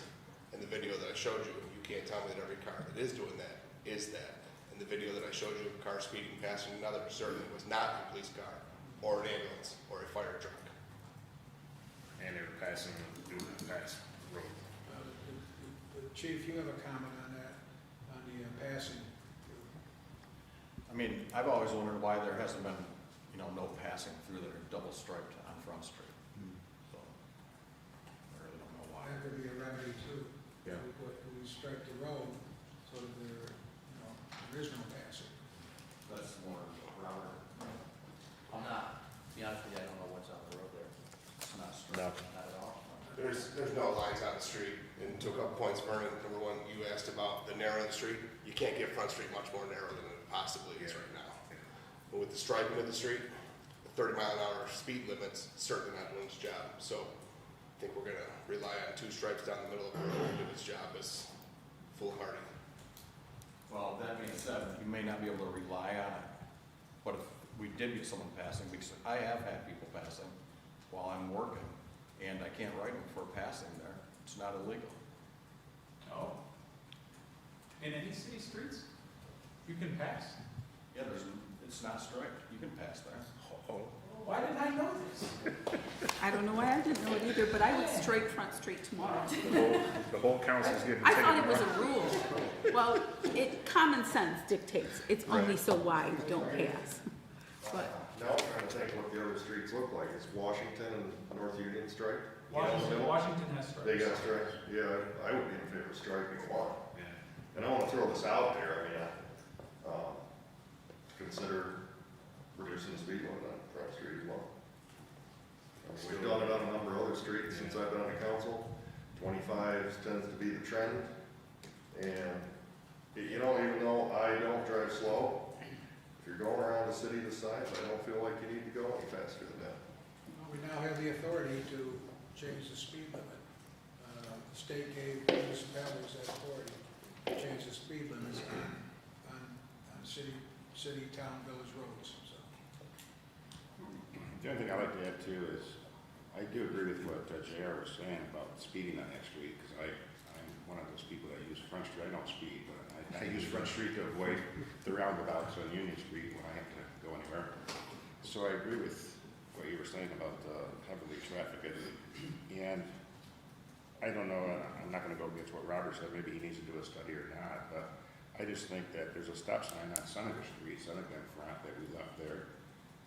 in the video that I showed you, you can't tell me that every car that is doing that is that. In the video that I showed you of a car speeding past another certainly was not a police car, or an ambulance, or a fire truck. And they were passing, doing the pass road. The Chief, you have a comment on that, on the passing? I mean, I've always wondered why there hasn't been, you know, no passing through there, double striped on Front Street. So, I really don't know why. That could be a remedy too. Yeah. We strike the road so that there is no passing. That's more Robert. I'm not, to be honest with you, I don't know what's on the road there. It's not No. striped. Not at all. There's no lines on the street. And to a couple points, Vernon, number one, you asked about the narrow of the street. You can't get Front Street much more narrow than it possibly is right now. But with the striping of the street, the 30-mile-an-hour speed limit's certainly not doing its job. So I think we're gonna rely on two stripes down the middle of the road to do its job as foolhardy. Well, that being said, you may not be able to rely on it, but if we did get someone passing, because I have had people passing while I'm working, and I can't write them for passing there, it's not illegal. Oh. In any city streets, you can pass. Yeah, it's not strict, you can pass there. Why didn't I know this? I don't know why I didn't know it either, but I would strike Front Street tomorrow. The whole council's getting I ticket. thought it was a rule. Well, common sense dictates, it's only so wide, don't pass. But, Now I'm trying to think what the other streets look like. It's Washington and North Union striped? Washington has stripes. They got stripes? Yeah, I would be in favor of striping one. And I wanna throw this out there, I mean, consider reducing the speed limit on Front Street as well. We've done it on a number of other streets since I've been on the council. 25 tends to be the trend. And, you know, even though I don't drive slow, if you're going around a city this size, I don't feel like you need to go any faster than that. We now have the authority to change the speed limit. The state gave municipalities that authority to change the speed limits on city, town, village roads, so. The only thing I'd like to add too is, I do agree with what JR was saying about speeding on that street, because I'm one of those people that use Front Street. I don't speed, but I use Front Street to avoid the roundabouts on Union Street when I have to go anywhere. So I agree with what you were saying about heavily trafficked, and I don't know, I'm not gonna go against what Robert said, maybe he needs to do a study or not, but I just think that there's a stop sign on Seneca Street, Seneca in front, that we left there,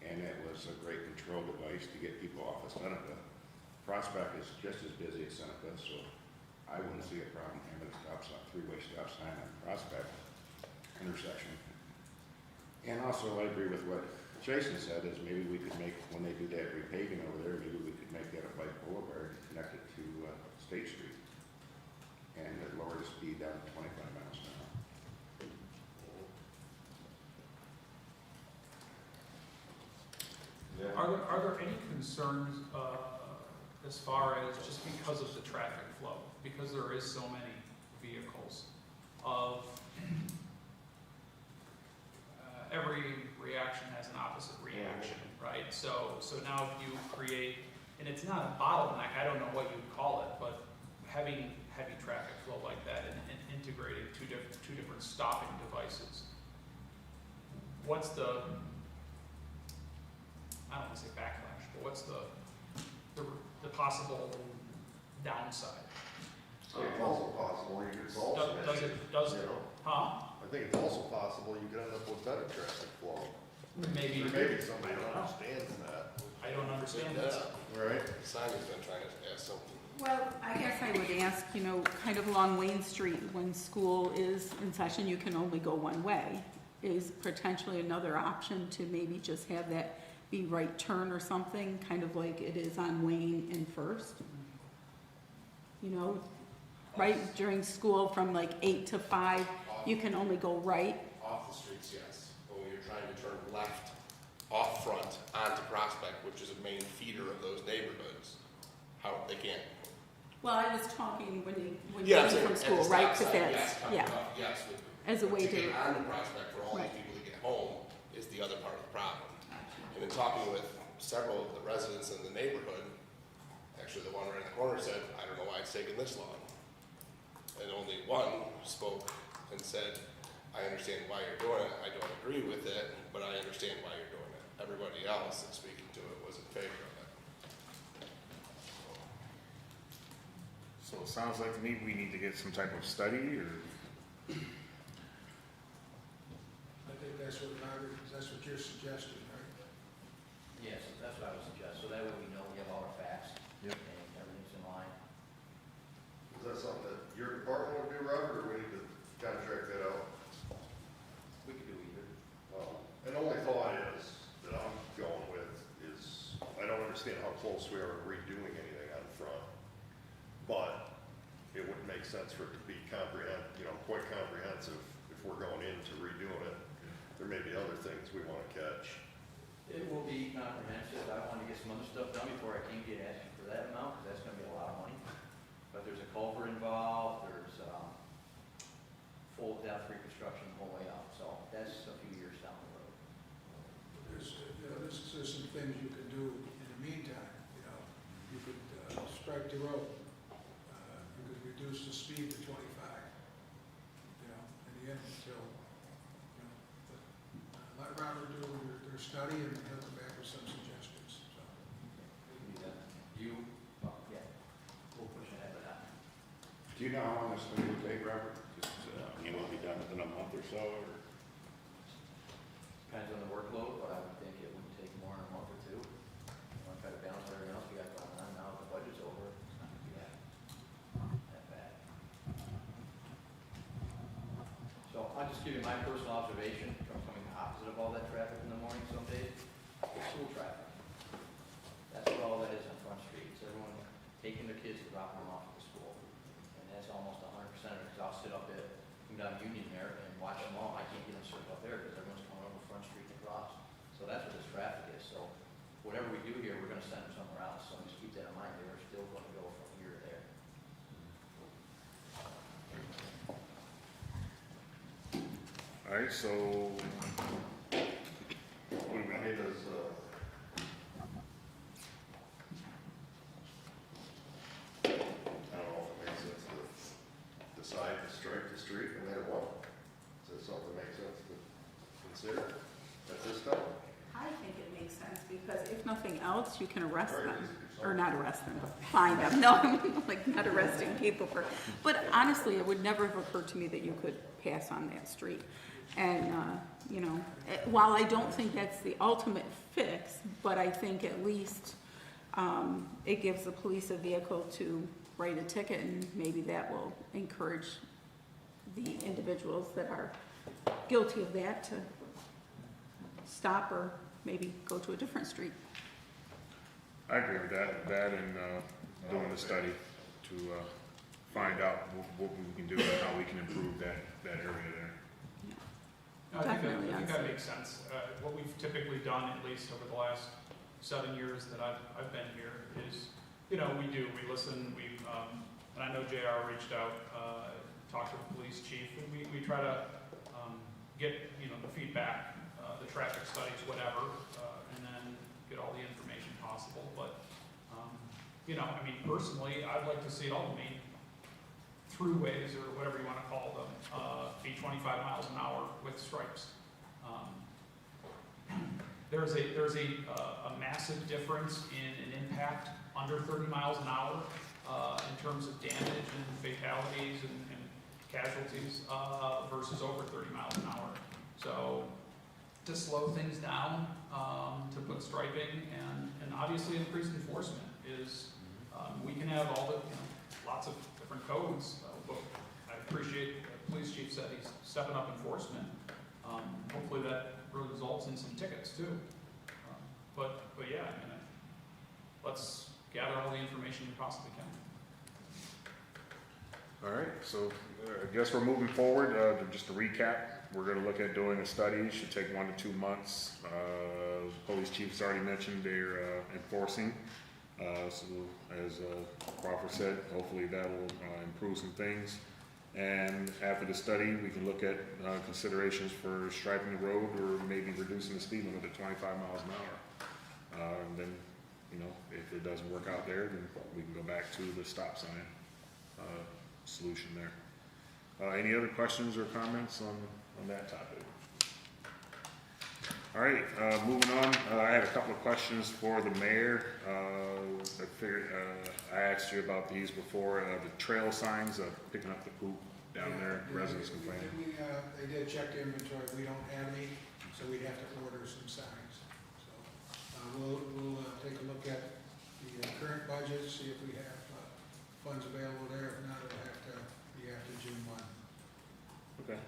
and it was a great control device to get people off of Seneca. Prospect is just as busy as Seneca, so I wouldn't see a problem having a stop sign, three-way stop sign on Prospect intersection. And also, I agree with what Jason said, is maybe we could make, when they do that repaving over there, maybe we could make that a bike boulevard, connect are there any concerns, as far as just because of the traffic flow, because there is so many vehicles, of every reaction has an opposite reaction, right? So now if you create, and it's not a bottleneck, I don't know what you'd call it, but having heavy traffic flow like that and integrating two different stopping devices, what's the, I don't want to say backlash, but what's the possible downside? It's also possible you could solve some Does issues. does you it, know? huh? I think it's also possible you could end up with better traffic flow. Maybe, Maybe somebody understands that, I don't understand this. right? Simon's been trying to ask something. Well, I guess I would ask, you know, kind of along Wayne Street, when school is in session, you can only go one way. Is potentially another option to maybe just have that be right turn or something, kind of like it is on Wayne and First? You know, right during school from like 8 to 5, you can only go right. Off the streets, yes, but when you're trying to turn left off front onto Prospect, which is a main feeder of those neighborhoods, how, they can't. Well, I was talking when you Yeah, I'm came saying from at school, the right? stop Because sign, that's, yes, coming yeah, up, yes, but as a way to get to, on the Prospect for all Right. these people to get home is the other part of the problem. And in talking with several of the residents in the neighborhood, actually the one right in the corner said, I don't know why it's taking this long. And only one spoke and said, I understand why you're doing it, I don't agree with it, but I understand why you're doing it. Everybody else that's speaking to it was in favor of it. So it sounds like to me we need to get some type of study or, I think that's what Margaret, that's what you're suggesting, right? Yes, that's what I would suggest, so that way we know we have all our facts. Yep. And everything's in line. Is that something that your department would do, Robert, or we need to contract that out? We could do either. And the only thought is, that I'm going with, is I don't understand how close we are to redoing anything on the front. But it would make sense for it to be quite comprehensive if we're going into redoing it. There may be other things we want to catch. It will be comprehensive. I want to get some other stuff done before I can get asking for that amount, because that's gonna be a lot of money. But there's a culvert involved, there's, full depth reconstruction the whole way up, so that's a few years down the road. There's some things you can do in the meantime, you know. You could strike the road. You could reduce the speed to 25, you know, in the end until, you know, but let Robert do their study and he'll come back with some suggestions, so. We can do that. Yeah, we'll push ahead with that. Do you know how long this thing will take, Robert? Just, will it be done within a month or so, or? Depends on the workload, but I would think it wouldn't take more than a month or two. You want to try to balance everything else we got going on now, the budget's over, it's not gonna be that bad. So I'll just give you my personal observation from coming opposite of all that traffic in the morning some days, it's school traffic. That's what all that is on Front Street, it's everyone taking their kids to drop them off at the school. And that's almost 100% of it, because I'll sit up at, come down Union there and watch them all, I can't get them circled up there, because everyone's coming over Front Street and across. So that's what this traffic is, so whatever we do here, we're gonna send them somewhere else, so just keep that in mind, they are still gonna go from here to there. alright, so what do we I mean, does, I don't know if it makes sense to decide to strike the street no matter what. Is that something that makes sense to consider at this time? I think it makes sense, because if nothing else, you can arrest Or them. is it Or something- not arrest them, but fine them. No, like not arresting people for, but honestly, it would never have occurred to me that you could pass on that street. And, you know, while I don't think that's the ultimate fix, but I think at least it gives the police a vehicle to write a ticket, and maybe that will encourage the individuals that are guilty of that to stop or maybe go to a different street. I agree with that and, doing the study to, find out what we can do and how we can improve that area there. No, I think Definitely, that I'd say. makes sense. What we've typically done, at least over the last 7 years that I've been here is, we listen, and I know JR reached out, talked to the police chief, and we try to get, the feedback, the traffic studies, whatever, and then get all the information possible. But, personally, I'd like to see all the main throughways, or whatever you want to call them, be 25 miles an hour with stripes. There's a massive difference in an impact under 30 miles an hour in terms of damage and fatalities and casualties versus over 30 miles an hour. So to slow things down, to put striping and obviously increased enforcement is, we can have all the, lots of different codes, but I appreciate the police chief said he's stepping up enforcement. Hopefully that results in some tickets too. But yeah, let's gather all the information we possibly can. All right, so I guess we're moving forward. Just to recap, we're going to look at doing a study. It should take 1 to 2 months. Police chief's already mentioned they're enforcing. So as Crawford said, hopefully that will improve some things. And after the study, we can look at considerations for striping the road or maybe reducing the speed limit to 25 miles an hour. And then, if it doesn't work out there, then we can go back to the stop sign solution there. Any other questions or comments on that topic? All right, moving on. I had a couple of questions for the mayor. I figured I asked you about these before. The trail signs, picking up the poop down there, residents complaining. They did check the inventory, we don't have any, so we'd have to order some signs. So, we'll take a look at the current budget, see if we have funds available there. If not, it'll have to be after June 1. Okay.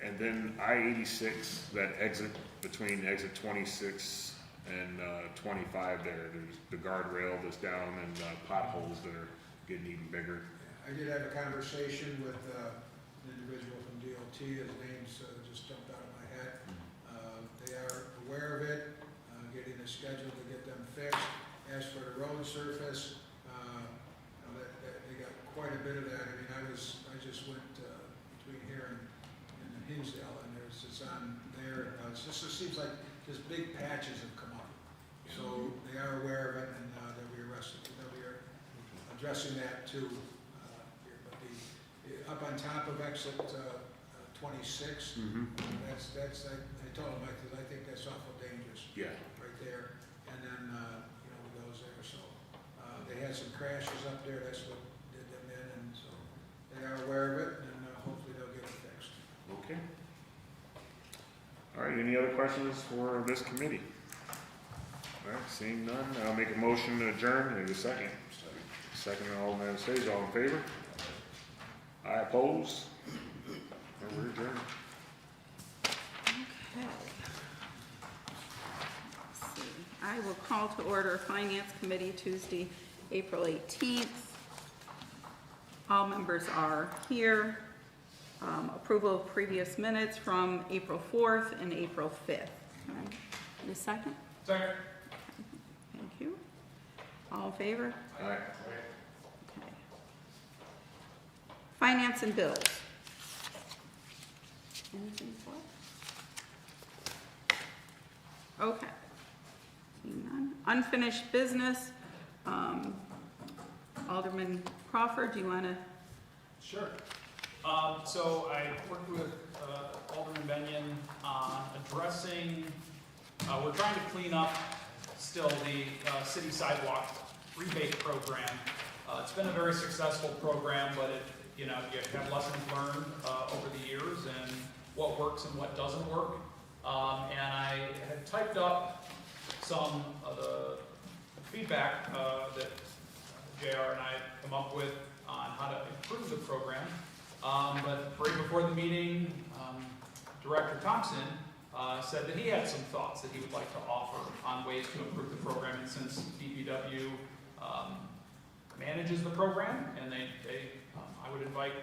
And then I-86, that exit between exit 26 and 25 there, there's the guardrail that's down and potholes that are getting even bigger. I did have a conversation with an individual from DOT, his name's just jumped out of my head. They are aware of it, getting a schedule to get them fixed. As for the road surface, they got quite a bit of that. I just went between here and Hinsdale, and it's on there. It seems like just big patches have come up. So they are aware of it, and they'll be addressing that too. Here. But up on top of exit 26, that's I told them, I think that's awful dangerous. Yeah. Right there, and then it goes there. So they had some crashes up there. That's what did them in, and so they are aware of it, and hopefully they'll get it fixed. Okay. All right, any other questions for this committee? All right, seeing none, I'll make a motion to adjourn. Maybe a second. Second, Alderman Anastasia, all in favor? I oppose. And we're adjourned. Okay. Let's see. I will call to order Finance Committee Tuesday, April 18th. All members are here. Approval of previous minutes from April 4th and April 5th. Need a second? Second. Thank you. All in favor? All right. Okay. Finance and bills. Anything for? Okay. Seeing none. Unfinished business. Alderman Crawford, do you want to? Sure. So I worked with Alderman Benyon on addressing, we're trying to clean up still the city sidewalk rebate program. It's been a very successful program, but you have lessons learned over the years and what works and what doesn't work. And I had typed up some of the feedback that JR and I had come up with on how to improve the program. But right before the meeting, Director Thompson said that he had some thoughts that he would like to offer on ways to improve the program. And since DPW manages the program, and I would invite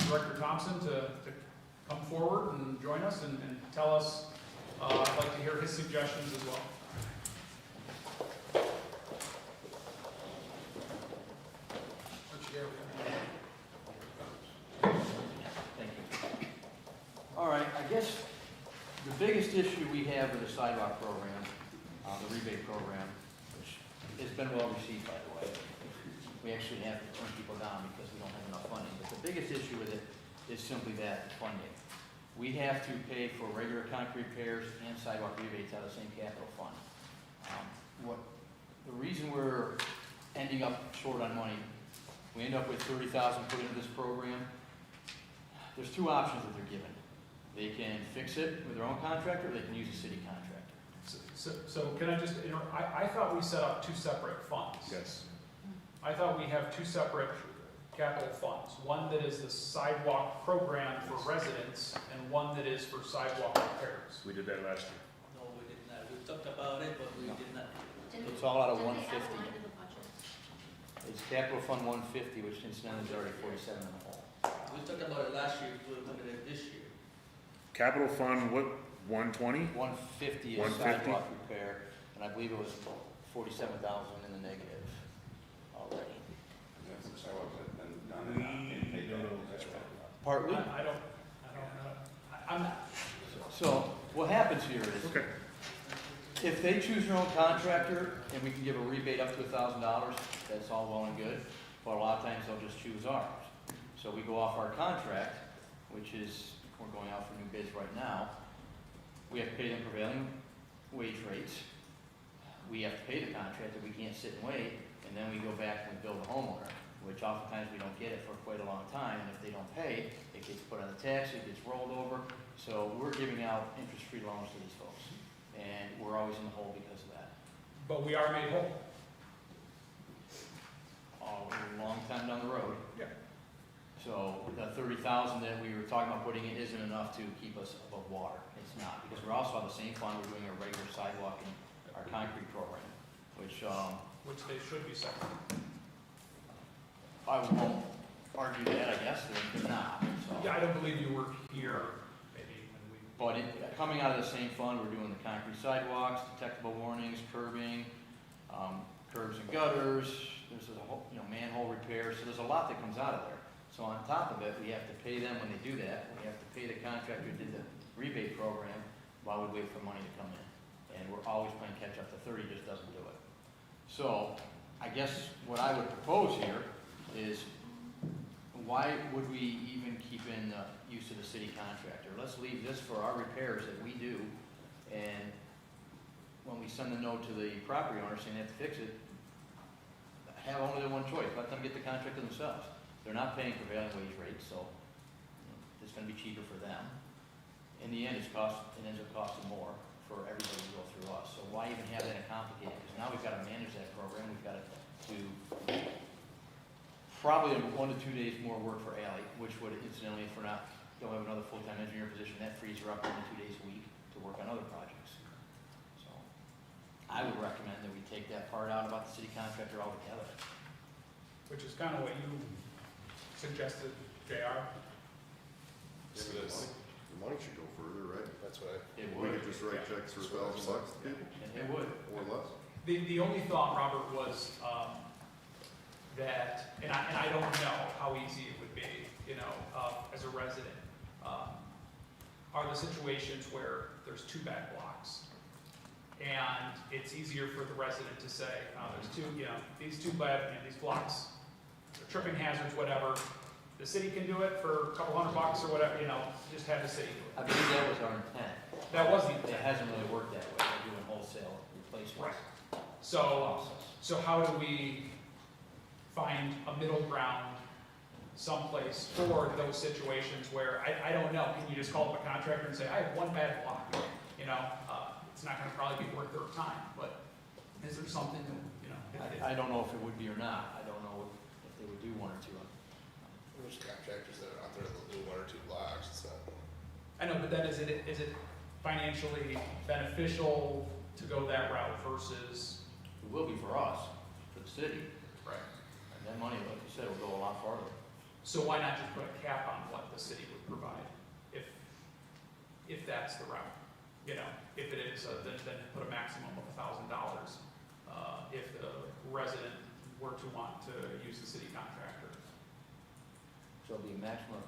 Director Thompson to come forward and join us and tell us. I'd like to hear his suggestions as well. biggest issue we have with the sidewalk program, the rebate program, which has been well received, by the way. We actually have to turn people down because we don't have enough funding. But the biggest issue with it is simply that funding. We have to pay for regular concrete repairs and sidewalk rebates out of the same capital fund. The reason we're ending up short on money, we end up with 30,000 put into this program. There's two options that they're given. They can fix it with their own contractor, or they can use a city contractor. So can I just, I thought we set up two separate funds. Yes. I thought we have two separate capital funds. One that is the sidewalk program for residents, and one that is for sidewalk repairs. We did that last year. No, we did not. We talked about it, but we did not. It's all out of Didn't they add 150. one into the budget? It's capital fund 150, which incidentally is already 47 in the hole. We talked about it last year, we look at it this year. Capital fund, what, 120? 150 is 150? sidewalk repair, and I believe it was 47,000 in the negative already. That's the sidewalks that been done and not being paid back. That's right. Partly. I don't know. I'm not, So what happens here is, Okay. if they choose their own contractor and we can give a rebate up to $1,000, that's all well and good. But a lot of times they'll just choose ours. So we go off our contract, which is, we're going out for new bids right now. We have to pay them prevailing wage rates. We have to pay the contractor, we can't sit and wait, and then we go back and we bill the homeowner, which oftentimes we don't get it for quite a long time. And if they don't pay, it gets put on the tax, it gets rolled over. So we're giving out interest-free loans to these folks. And we're always in the hole because of that. but we are made whole. A long time down the road. Yeah. So the 30,000 that we were talking about putting in isn't enough to keep us above water. It's not, because we're also on the same fund, we're doing a regular sidewalk and our concrete program, which, Which they should be separate. I won't argue that, I guess, they're not, so. Yeah, I don't believe you were here, maybe, when we. But coming out of the same fund, we're doing the concrete sidewalks, detectable warnings, curbing, curbs and gutters, there's a whole, manhole repair, so there's a lot that comes out of there. So on top of it, we have to pay them when they do that, we have to pay the contractor who did the rebate program while we wait for money to come in. And we're always playing catch up, the 30 just doesn't do it. So, I guess what I would propose here is, why would we even keep in the use of the city contractor? Let's leave this for our repairs that we do, and when we send the note to the property owner saying they have to fix it, have only the one choice, let them get the contractor themselves. They're not paying prevailing wage rates, so it's gonna be cheaper for them. In the end, it ends up costing more for everybody to go through us. So why even have that complicated? Because now we've got to manage that program, we've got to do probably 1 to 2 days more work for Ally, which would incidentally, if we're not, don't have another full-time engineer position, that frees her up 1 to 2 days a week to work on other projects. So I would recommend that we take that part out about the city contractor altogether. Which is kind of what you suggested, JR. So this, The money should go further, right? that's what It We would, could just write checks for $1,000 to people, it would. or less. The only thought, Robert, was, that, and I don't know how easy it would be, as a resident, are the situations where there's 2 back blocks. And it's easier for the resident to say, there's these these blocks, they're tripping hazards, whatever. The city can do it for a couple $100 or whatever, just have the city do I it. believe that was our intent. That was the It intent. hasn't really worked that way, we're doing wholesale replacements. So, Process. so how do we find a middle ground someplace for those situations where, I don't know, can you just call up a contractor and say, I have 1 bad block? It's not gonna probably be worth their time, but is there something that, I don't know if it would be or not, I don't know if they would do 1 or 2. there's contractors that are out there that'll do 1 or 2 blocks, so. I know, but then is it financially beneficial to go that route versus? It will be for us, for the city, Right. and that money, like you said, will go a lot farther. So why not just put a cap on what the city would provide, if that's the route? If it is, then put a maximum of $1,000, if the resident were to want to use the city contractor. So it'll be a maximum,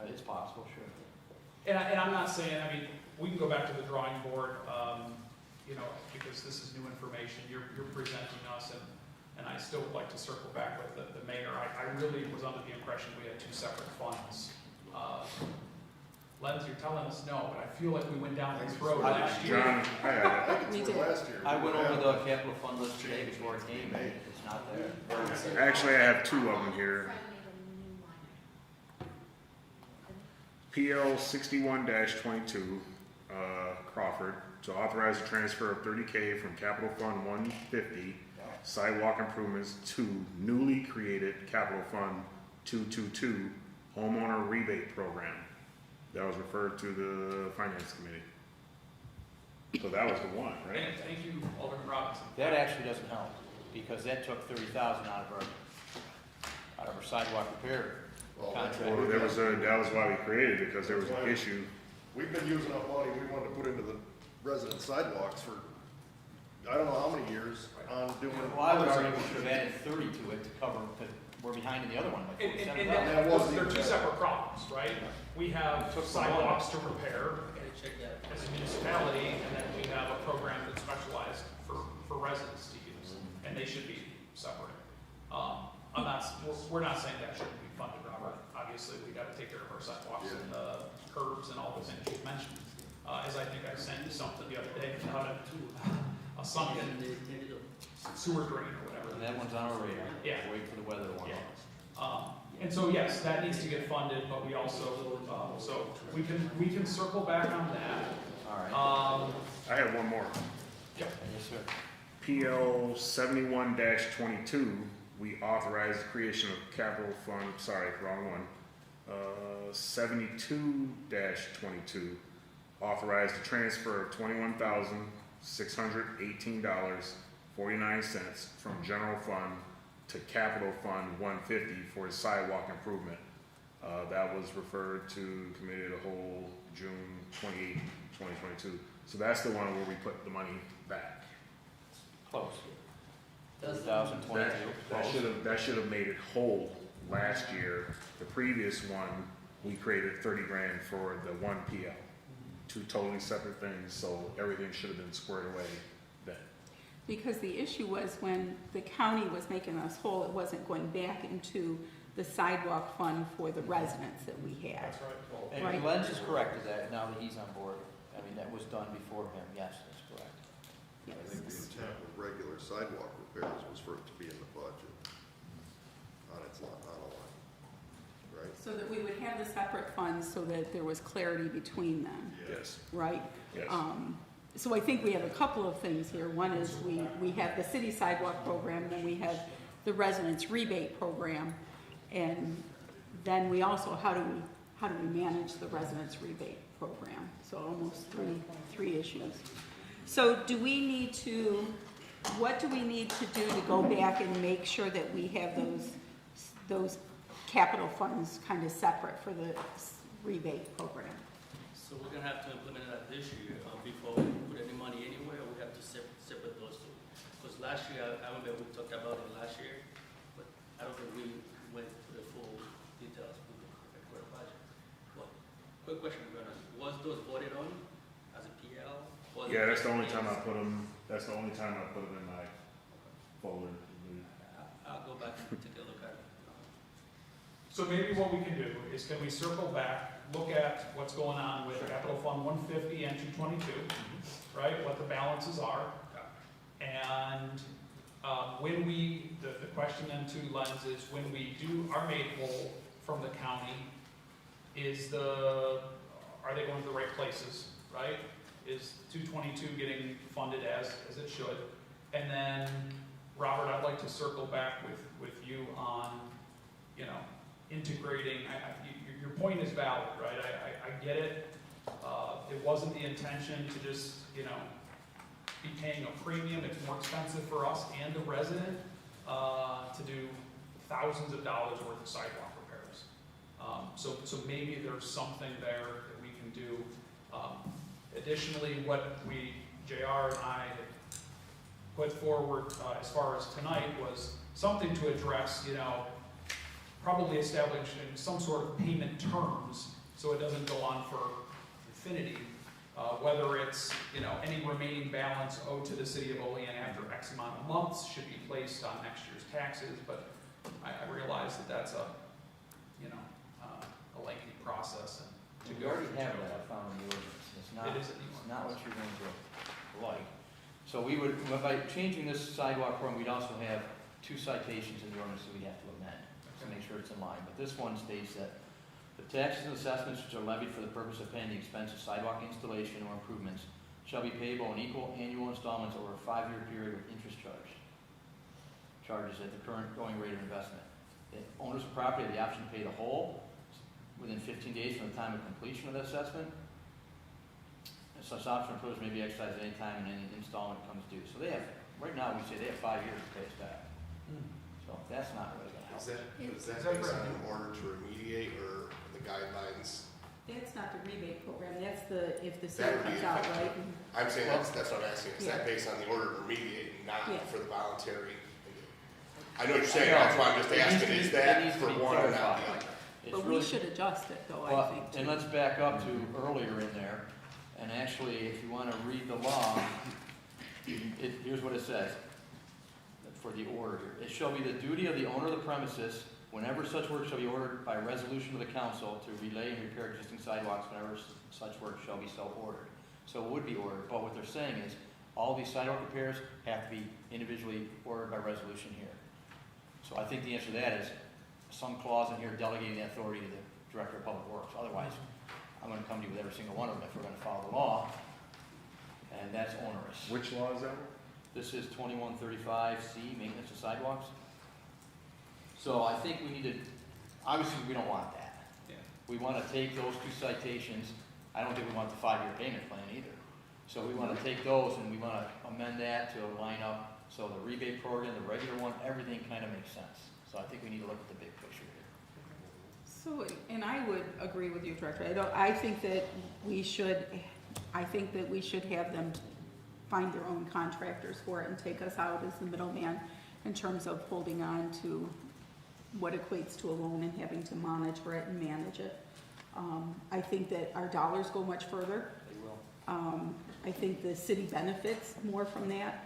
it's possible, sure. And I'm not saying, I mean, we can go back to the drawing board, you know, because this is new information, you're presenting us, and I still would like to circle back with the mayor. I really was under the impression we had two separate funds. Lenz, you're telling us no, but I feel like we went down this road last year. John, I have I think Me it's too. last year. I went over the capital fund list today before it came, and it's not there. it. Actually, I have two of them here. PL 61-22, Crawford, to authorize the transfer of $30K from Capital Fund 150 sidewalk improvements to newly created Capital Fund 222 homeowner rebate program. That was referred to the Finance Committee. So that was the one, right? Thank you, Alderman Robinson. That actually doesn't help, because that took 30,000 out of our sidewalk repair Well, contract. Well, that was why we created it, because there was an issue. We've been using up money we wanted to put into the resident sidewalks for, I don't know how many years, on doing. Well, I would argue we should have added 30 to it to cover, because we're behind in the other one, like And 47,000. they're two separate problems, right? We have sidewalks to repair Check that. as a municipality, and then we have a program that's specialized for residents to use, and they should be separate. We're not saying that shouldn't be funded, Robert. Obviously, we gotta take care of our sidewalks and curbs and all the things you mentioned. As I think I sent you something the other day about a sunken sewer drain or whatever. And that one's on our radar. Yeah. Wait for the weather to warm Yeah. up. And so, yes, that needs to get funded, but we also, so we can circle back on that. All right. I have one more. Yes, sir. PL 71-22, we authorized the creation of capital fund, sorry, wrong one. 72-22, authorized the transfer of $21,618.49 from general fund to capital fund 150 for sidewalk improvement. That was referred to committee of the whole June 28, 2022. So that's the one where we put the money back. Close. Does- 2022. That should have made it whole last year. The previous one, we created 30 grand for the one PL. Two totally separate things, so everything should have been squared away then. Because the issue was when the county was making us whole, it wasn't going back into the sidewalk fund for the residents that we had. That's right. And Right. Lenz is correct with that, now that he's on board. I mean, that was done before him, yes, that's correct. I think the intent with regular sidewalk repairs was for it to be in the budget on its line, on a line, right? So that we would have the separate funds so that there was clarity between them, Yes, right? yes. So I think we have a couple of things here. One is we have the city sidewalk program, then we have the residents rebate program. And then we also, how do we manage the residents rebate program? So almost three issues. So what do we need to do to go back and make sure that we have those capital funds kind of separate for the rebate program? So we're gonna have to implement that this year, before we put any money anywhere, we have to separate those two. Because last year, I remember we talked about it last year, but I don't think we went to the full details with the correct budget. Well, quick question, Bernard, was those voted on as a PL? Was it Yeah, that's just the only time I PLs? put them in my folder. I'll go back and take a look at it. So maybe what we can do is can we circle back, look at what's going on with Capital Fund 150 and 222, right? What the balances are. And when the question then to Lenz is when we do our made whole from the county, are they going to the right places, right? Is 222 getting funded as it should? And then, Robert, I'd like to circle back with you on, integrating, your point is valid, right? I get it. It wasn't the intention to just, be paying a premium. It's more expensive for us and the resident to do thousands of dollars worth of sidewalk repairs. So maybe there's something there that we can do. Additionally, what JR and I had put forward as far as tonight was something to address, probably establishing some sort of payment terms so it doesn't go on for Xfinity, whether it's, you know, any remaining balance owed to the city of Olean after X amount of months should be placed on next year's taxes, but I realize that that's a, you know, a lengthy process and to We go. already through have jail. that, I found in the ordinance, it's not, It is in the it's not what you're going to like. So we would, by changing this sidewalk program, we'd also have 2 citations in the ordinance that we have to amend to make sure it's in line. But this one states that the taxes and assessments which are levied for the purpose of paying the expense of sidewalk installation or improvements shall be payable in equal annual installments over a 5-year period with interest charges at the current going rate of investment. The owners of property have the option to pay the whole within 15 days from the time of completion of the assessment. And such option or privilege may be exercised at any time and any installment comes due. So they have, right now, we say they have 5 years to pay us back. So that's not really going to help. Is that Is that based for- on an order to remediate or the guidelines? That's not the rebate program, that's the, if the That city would be comes out, effective. right? I'm saying that's what I'm asking, is that Yeah. based on the order to remediate and not Yeah. for the voluntary? I know what you're saying, that's why I'm just It needs asking, to be- is it that needs to for be one and not the clarified. other? It's But we really- should adjust it though, I Well, think. and too. let's back up to earlier in there, and actually, if you want to read the law, here's what it says, for the order here. It shall be the duty of the owner of the premises, whenever such work shall be ordered by resolution of the council, to relay and repair existing sidewalks whenever such work shall be so ordered. So it would be ordered, but what they're saying is, all these sidewalk repairs have to be individually ordered by resolution here. So I think the answer to that is some clause in here delegating the authority to the Director of Public Works. Otherwise, I'm gonna come to you with every single one of them if we're gonna follow the law, and that's onerous. Which law is that? This is 2135C, maintenance of sidewalks. So I think we need to, obviously, we don't want that. Yeah. We wanna take those 2 citations, I don't think we want the 5-year payment plan either. So we wanna take those and we wanna amend that to line up, so the rebate program, the regular one, everything kinda makes sense. So I think we need to look at the big picture here. So, and I would agree with you, Director. I think that we should have them find their own contractors for it and take us out as the middleman in terms of holding on to what equates to a loan and having to monitor it and manage it. I think that our dollars go much further. They will. I think the city benefits more from that.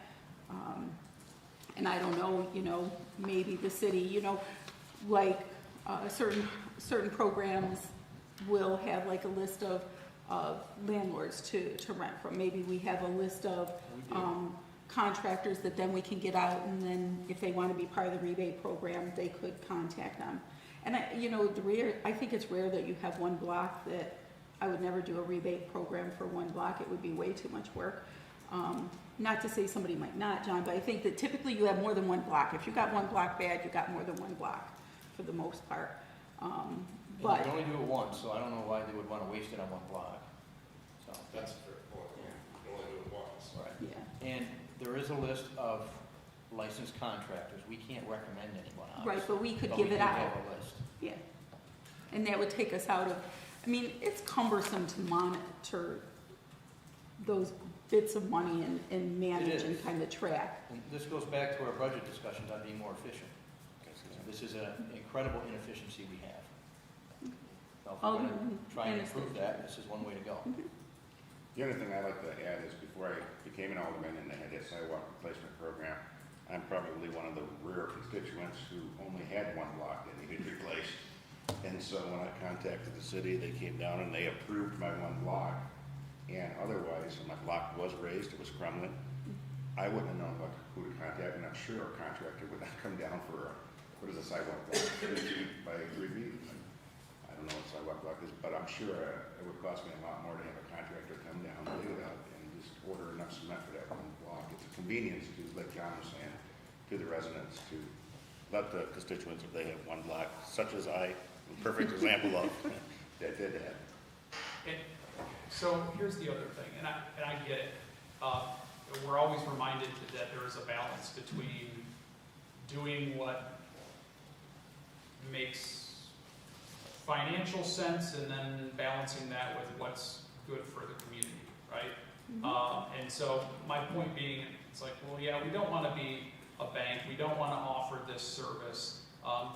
And I don't know, you know, maybe the city, you know, like, certain programs will have like a list of landlords to rent from. Maybe we have a list of, We do. contractors that then we can get out, and then if they want to be part of the rebate program, they could contact them. And I think it's rare that you have one block that, I would never do a rebate program for one block, it would be way too much work. Not to say somebody might not, John, but I think that typically you have more than one block. If you got one block bad, you got more than one block, for the most part. And you But, can only do it once, so I don't know why they would wanna waste it on one block. So, That's a fair point, you can only do it once. right. yeah, And there is a list of licensed contractors. We can't recommend anyone, obviously. right, but we could But give we it do out. have a list. Yeah, and that would take us out of, I mean, it's cumbersome to monitor those bits of money and manage and is. kind of track. And this goes back to our budget discussions on being more efficient. This is an incredible inefficiency we have. So if Oh, we're gonna try and and it's- improve that, this is one way to go. The other thing I'd like to add is before I became an alderman and they had that sidewalk replacement program, I'm probably one of the rare constituents who only had one block that needed replaced. And so when I contacted the city, they came down and they approved my one block. And otherwise, my block was raised, it was crumbling. I wouldn't have known who to contact, and I'm sure a contractor would not come down for what is a sidewalk block, 3 feet by 3 feet. I don't know what sidewalk block is, but I'm sure it would cost me a lot more to have a contractor come down, dig it up, and just order enough cement for that one block. It's a convenience to, like John was saying, to the residents, to let the constituents, if they have one block, such as I, a perfect example of, that did that. And so here's the other thing, and I get it. We're always reminded that there is a balance between doing what makes financial sense and then balancing that with what's good for the community, right? And so my point being, it's like, well, yeah, we don't want to be a bank, we don't want to offer this service.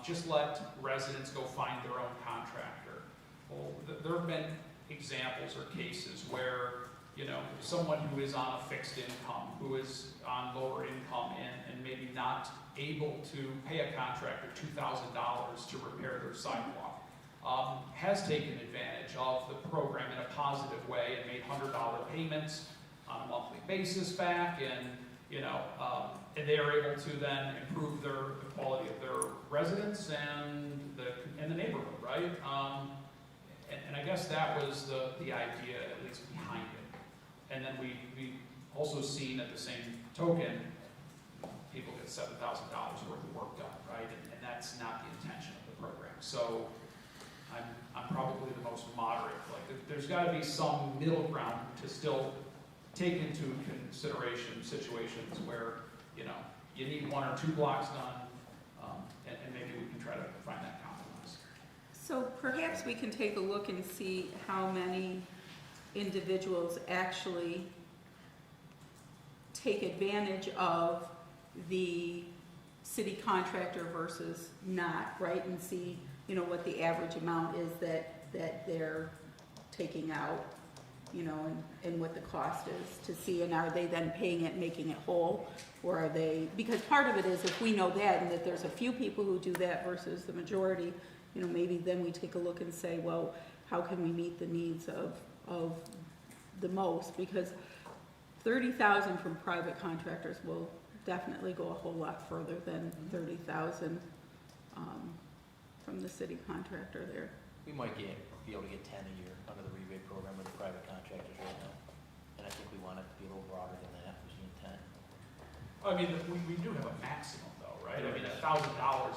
Just let residents go find their own contractor. Well, there have been examples or cases where, you know, someone who is on a fixed income, who is on lower income and maybe not able to pay a contractor $2,000 to repair their sidewalk, has taken advantage of the program in a positive way and made $100 payments on a monthly basis back, and you know, and they are able to then improve the quality of their residence and the neighborhood, right? And I guess that was the idea, at least behind it. And then we also seen at the same token, people get $7,000 worth of work done, right? And that's not the intention of the program. So I'm probably the most moderate. Like there's got to be some middle ground to still take into consideration situations where, you know, you need 1 or 2 blocks done, and maybe we can try to find that compromise. So perhaps we can take a look and see how many individuals actually take advantage of the city contractor versus not, right? And see, you know, what the average amount is that they're taking out, you know, and what the cost is to see, and are they then paying it, making it whole, or are they, because part of it is if we know that and that there's a few people who do that versus the majority, you know, maybe then we take a look and say, well, how can we meet the needs of the most? Because 30,000 from private contractors will definitely go a whole lot further than 30,000 from the city contractor there. We might be able to get 10 a year under the rebate program with the private contractors right now. And I think we want it to be a little broader than that, which is 10. I mean, we do have a maximum though, right? I mean, $1,000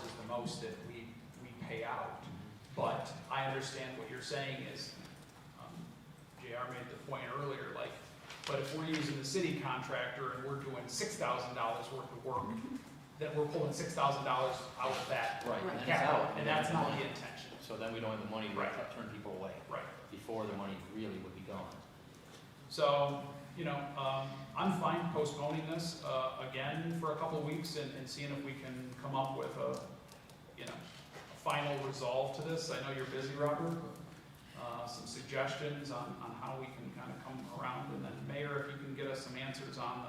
is the most that we pay out. But I understand what you're saying is, JR made the point earlier, like, but if we're using the city contractor and we're doing $6,000 worth of work, that we're pulling $6,000 out of that Right. Right. capital, and that's not the intention. So then we don't have the money to Right. turn people away. Right. Before the money really would be gone. So, you know, I'm fine postponing this again for a couple of weeks and seeing if we can come up with a, you know, a final resolve to this. I know you're busy, Robert. Some suggestions on how we can kind of come around, and then Mayor, if you can get us some answers on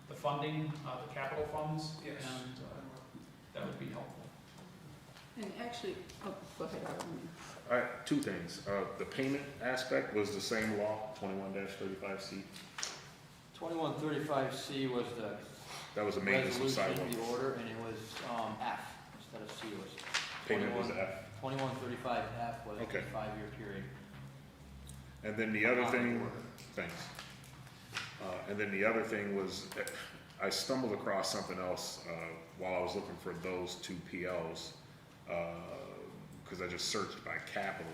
the funding, the capital funds, Yes. and that would be helpful. And actually, oh, go ahead, Alderman. All right, 2 things. The payment aspect was the same law, 21-35C. 2135C was the That was a maintenance of resolution, sidewalk. the order, and it was F instead of C. It was Payment was F. 2135F was Okay. a 5-year period. And then the other On the thing, order. thanks. And then the other thing was, I stumbled across something else while I was looking for those 2 PLs, because I just searched by capital.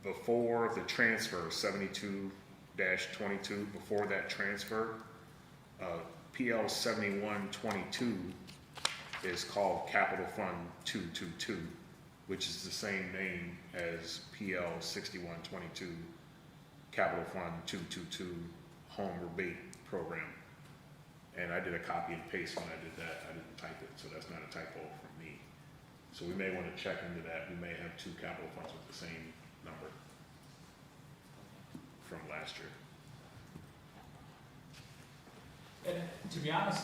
Before the transfer, 72-22, before that transfer, PL 7122 is called Capital Fund 222, which is the same name as PL 6122, Capital Fund 222 Home Rebate Program. And I did a copy and paste when I did that. I didn't type it, so that's not a typo from me. So we may want to check into that. We may have 2 capital funds with the same number from last year. And to be honest,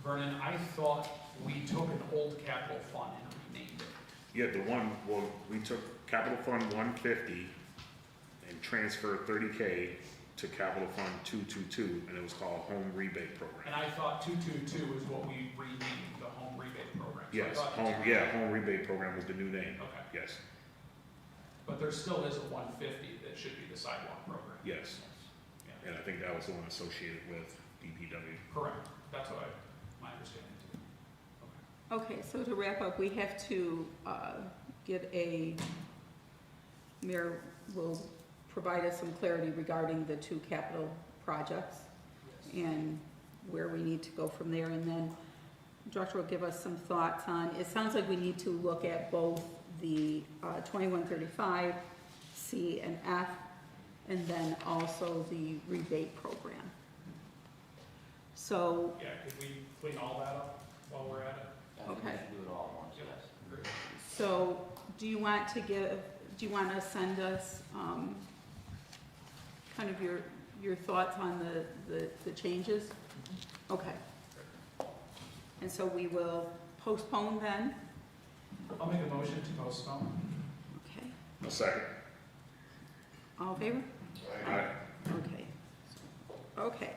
Vernon, I thought we took an old capital fund and renamed it. Yeah, we took Capital Fund 150 and transferred 30K to Capital Fund 222, and it was called Home Rebate Program. And I thought 222 is what we renamed the home rebate program. So I Yes, thought- Home Rebate Program was the new name. Okay, Yes, but there still is a 150 that should be the sidewalk program. yes. Yeah. And I think that was the one associated with DPW. Correct, that's what my understanding too. Okay, so to wrap up, we have to get Mayor will provide us some clarity regarding the 2 capital projects and where we need to go from there. And then Director will give us some thoughts on, it sounds like we need to look at both the 2135C and F, and then also the rebate program. So, Yeah, could we clean all that up while we're at it? I think we Okay. should do it all at once, Yep. yes. Great. so do you want to give do you want to send us, kind of your thoughts on the changes? Okay. And so we will postpone then? I'll make a motion to postpone. Okay. A second. All in favor? Aye. Okay. Okay.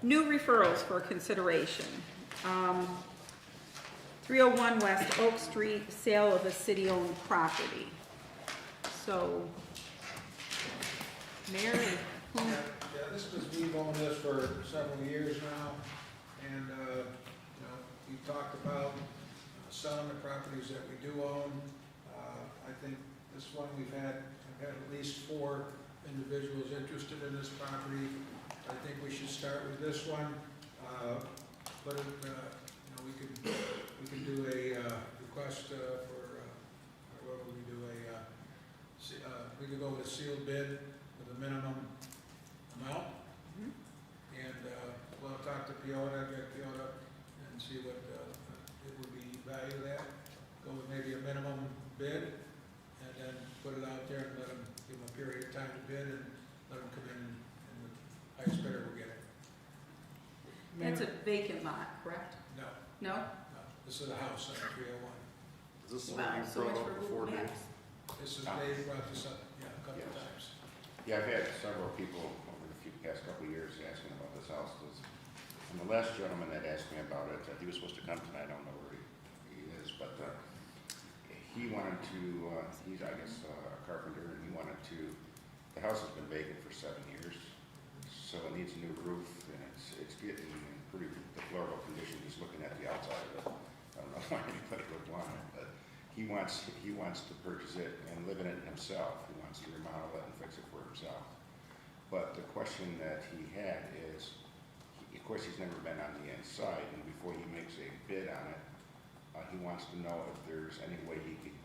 New referrals for consideration. 301 West Oak Street, sale of a city-owned property. So, Mayor, who, Yeah, this is, we've owned this for several years now, and, we talked about selling the properties that we do own. I think this one, I've had at least 4 individuals interested in this property. I think we should start with this one. But it, we can do a request for, what would we do, we could go with a sealed bid with a minimum amount. And we'll talk to Piota, get Piota, and see what it would be valued at. Go with maybe a minimum bid, and then put it out there and let them, give them a period of time to bid, and let them come in, and the highest bidder will get it. that's a vacant lot, correct? No, No? no, this is a house on 301. Is this the Wow, one you so much brought for up Google before, Dave? Maps. This is, Dave brought this up, a couple of Yes. times. Yeah, I've had several people over the past couple of years asking about this house. And the last gentleman that asked me about it, he was supposed to come tonight, I don't know where he is, but he wanted to, he's, I guess, a carpenter, and he wanted to, the house has been vacant for 7 years, so it needs a new roof, and it's getting in pretty deplorable condition. He's looking at the outside of it. I don't know why anybody would want it, but he wants to purchase it and live in it himself. He wants to remodel it and fix it for himself. But the question that he had is, of course, he's never been on the inside, and before he makes a bid on it, he wants to know if there's any way he could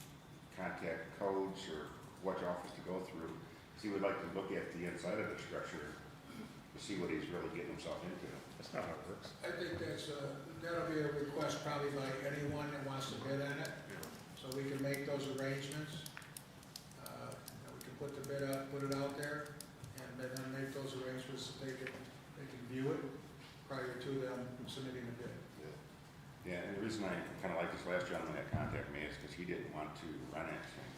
contact codes or which office to go through. Because he would like to look at the inside of the structure to see what he's really getting himself into. That's not how it works. I think that'll be a request probably by anyone that wants to bid on it, so we can make those arrangements. We can put the bid out, put it out there, and then make those arrangements so they can view it prior to them submitting the bid. Yeah, and the reason I kind of like this last gentleman that contacted me is because he didn't want to rent it and,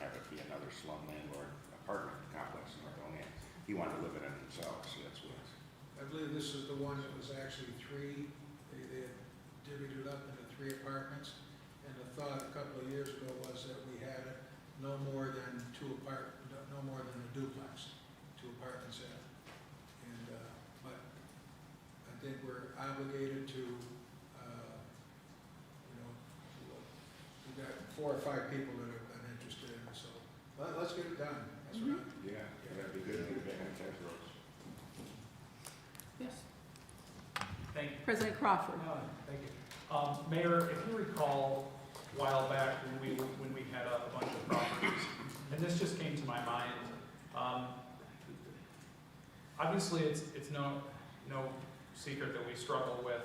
have it be another slum landlord apartment complex in North Olean. He wanted to live in it himself, so that's what it's. I believe this is the one that was actually 3, they had divvied it up into 3 apartments, and the thought a couple of years ago was that we had it no more than no more than a duplex, 2 apartments in it. And, but I think we're obligated to, we've got 4 or 5 people that have been interested in it, so let's get it done. That's what I'm. Yeah, that'd be good to get back on tax roads. Yes. Thank you. President Crawford. Thank you. Mayor, if you recall, a while back when we had a bunch of properties, and this just came to my mind, obviously it's no secret that we struggle with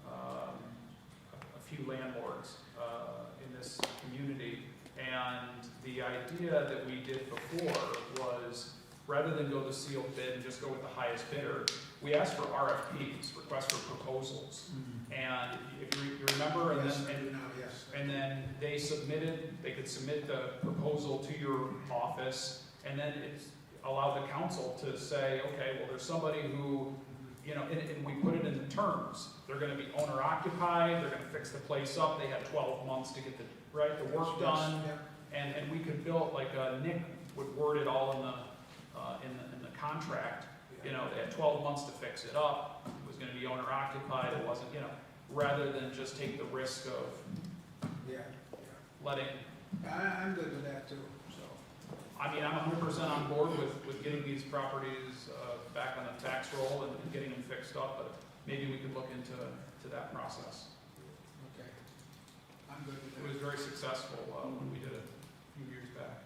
a few landlords in this community, and the idea that we did before was, rather than go the sealed bid and just go with the highest bidder, we asked for RFPs, requests for proposals. And if you remember, and then they could submit the proposal to your office, and then it allowed the council to say, okay, well, there's somebody who, and we put it in the terms. They're gonna be owner occupied, they're gonna fix the place up, they have 12 months to get the work done. And we could build, like Nick would word it all in the contract, they had 12 months to fix it up, it was gonna be owner occupied, it wasn't, rather than just take the risk of letting. I'm good with that too, so. I mean, I'm 100% on board with getting these properties back on the tax roll and getting them fixed up, but maybe we could look into that process. Okay. I'm good with that. It was very successful when we did it a few years back.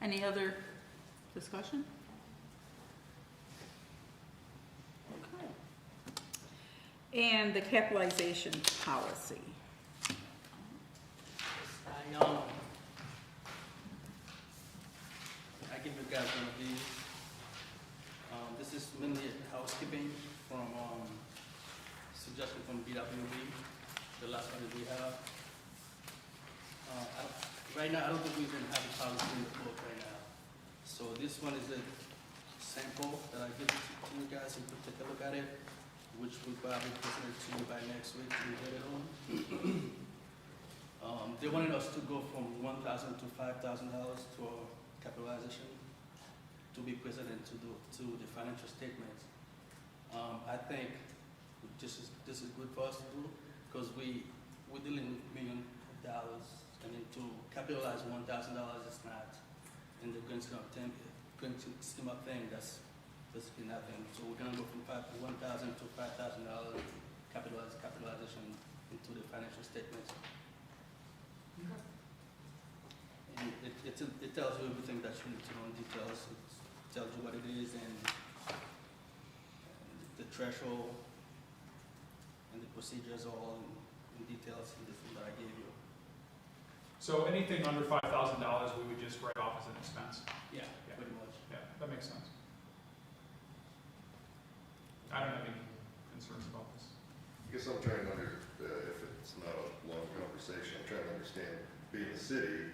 Any other discussion? Okay. And the capitalization policy. I give you guys one of these. This is mainly housekeeping from, suggestion from BWB, the last one that we have. Right now, I don't think we even have a policy in the book right now. So this one is a sample that I give to you guys, you could take a look at it, which we'll probably present it to you by next week to get it on. They wanted us to go from $1,000 to $5,000 to our capitalization to be presented to the financial statements. I think this is good for us to do because we're dealing with millions of dollars. I mean, to capitalize $1,000 is not in the grand scheme of thing. That's basically nothing. So we're gonna go from $1,000 to $5,000 capitalization into the financial statements. And it tells you everything that you need to know in details. It tells you what it is and the threshold and the procedures all in details in the form that I gave you. So anything under $5,000, we would just write off as an expense? Yeah, Yeah. pretty much. Yeah, that makes sense. I don't have any concerns about this. I guess I'm trying to if it's not a long conversation, I'm trying to understand, being a city,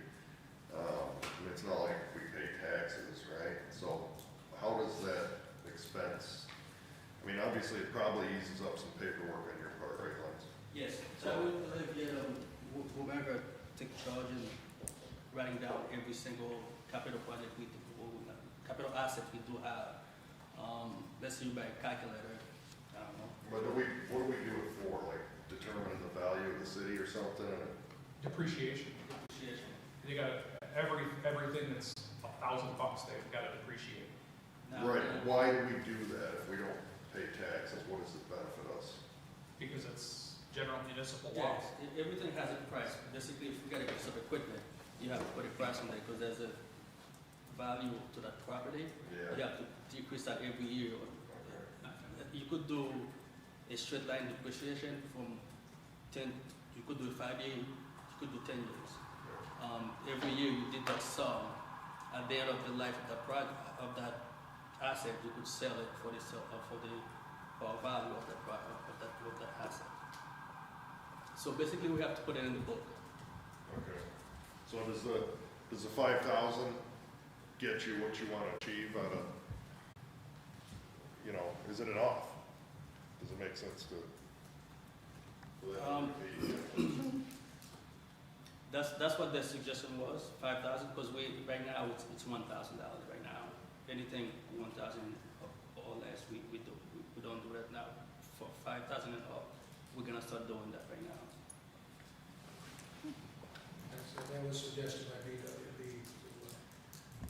I mean, it's not like we pay taxes, right? So how does that expense, I mean, obviously it probably eases up some paperwork on your part, right, Lance? Yes, so if whoever take charge in writing down every single capital project we do, or capital asset we do have, let's say by calculator, I don't know. But what do we do it for, like determining the value of the city or something? Depreciation. Appreciation. You got everything that's $1,000, they've got to depreciate. Now, Right, why do we do that if we don't pay taxes? What does it benefit us? Because it's general municipal law. Yes, everything has a price. Basically, if you get a piece of equipment, you have to put a price on it because there's a value to that property. You Yeah, have to decrease that every year. You could do a straight line depreciation from 10, you could do a 5 year, you could do 10 years. Every year you deduct some. At the end of the life of that project, of that asset, you could sell it for the value of that asset. So basically, we have to put it in the book. okay. So does the 5,000 get you what you want to achieve out of, you know, is it enough? Does it make sense to? for that to be- That's what the suggestion was, 5,000, because right now it's $1,000 right now. Anything 1,000 or less, we don't do that now. For 5,000 and up, we're gonna start doing that right now. So that was suggested by BWB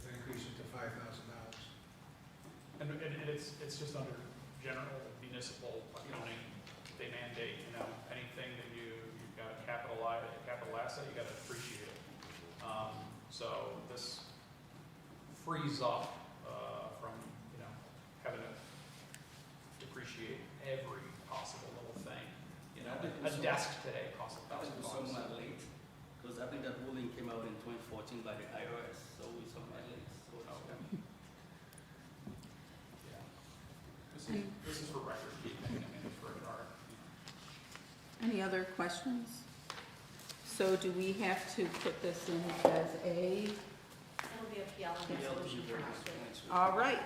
to increase it to $5,000. And it's just under general municipal accounting, they mandate, anything that you've got a capital asset, you gotta depreciate it. So this frees up, from, having to depreciate every possible little thing. A desk today costs I think we're $1,000. somewhat late, because I think that ruling came out in 2014 by the IRS, so we're somewhat late. So Okay. Yeah. This is for record keeping, for an RFP. Any other questions? So do we have to put this in as a, It'll be a PL and Yeah, resolution for next week. next week. all right.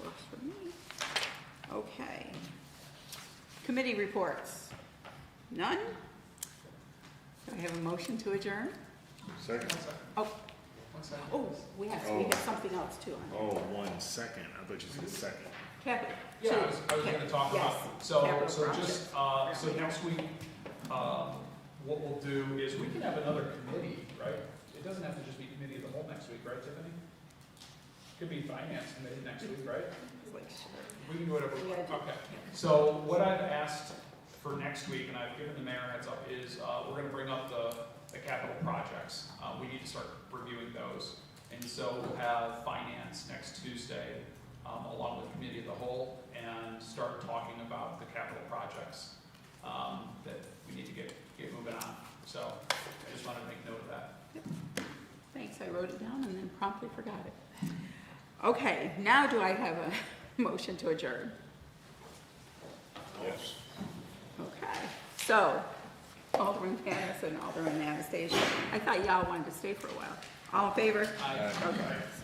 Works for me. Okay. Committee reports? None? Do I have a motion to adjourn? Second? Oh, One second. oh, we have something else too. Oh, 1 second. I thought you said second. Capital. Yeah, I was gonna talk about, Yes, so capital just, so next week, what we'll do is we can have another committee, right? It doesn't have to just be committee of the whole next week, right, Tiffany? Could be finance committee next week, right? Like, sure. We can do whatever we want. Yeah. Okay. So what I've asked for next week, and I've given the mayor a heads up, is, we're gonna bring up the capital projects. We need to start reviewing those. And so we'll have finance next Tuesday, along with committee of the whole, and start talking about the capital projects, that we need to get moving on. just wanted to make note of that. Thanks, I wrote it down and then promptly forgot it. Okay, now do I have a motion to adjourn? Yes. Okay, so Alderman Panis and Alderman Anastasia, I thought y'all wanted to stay for a while. All in favor? Aye. Okay.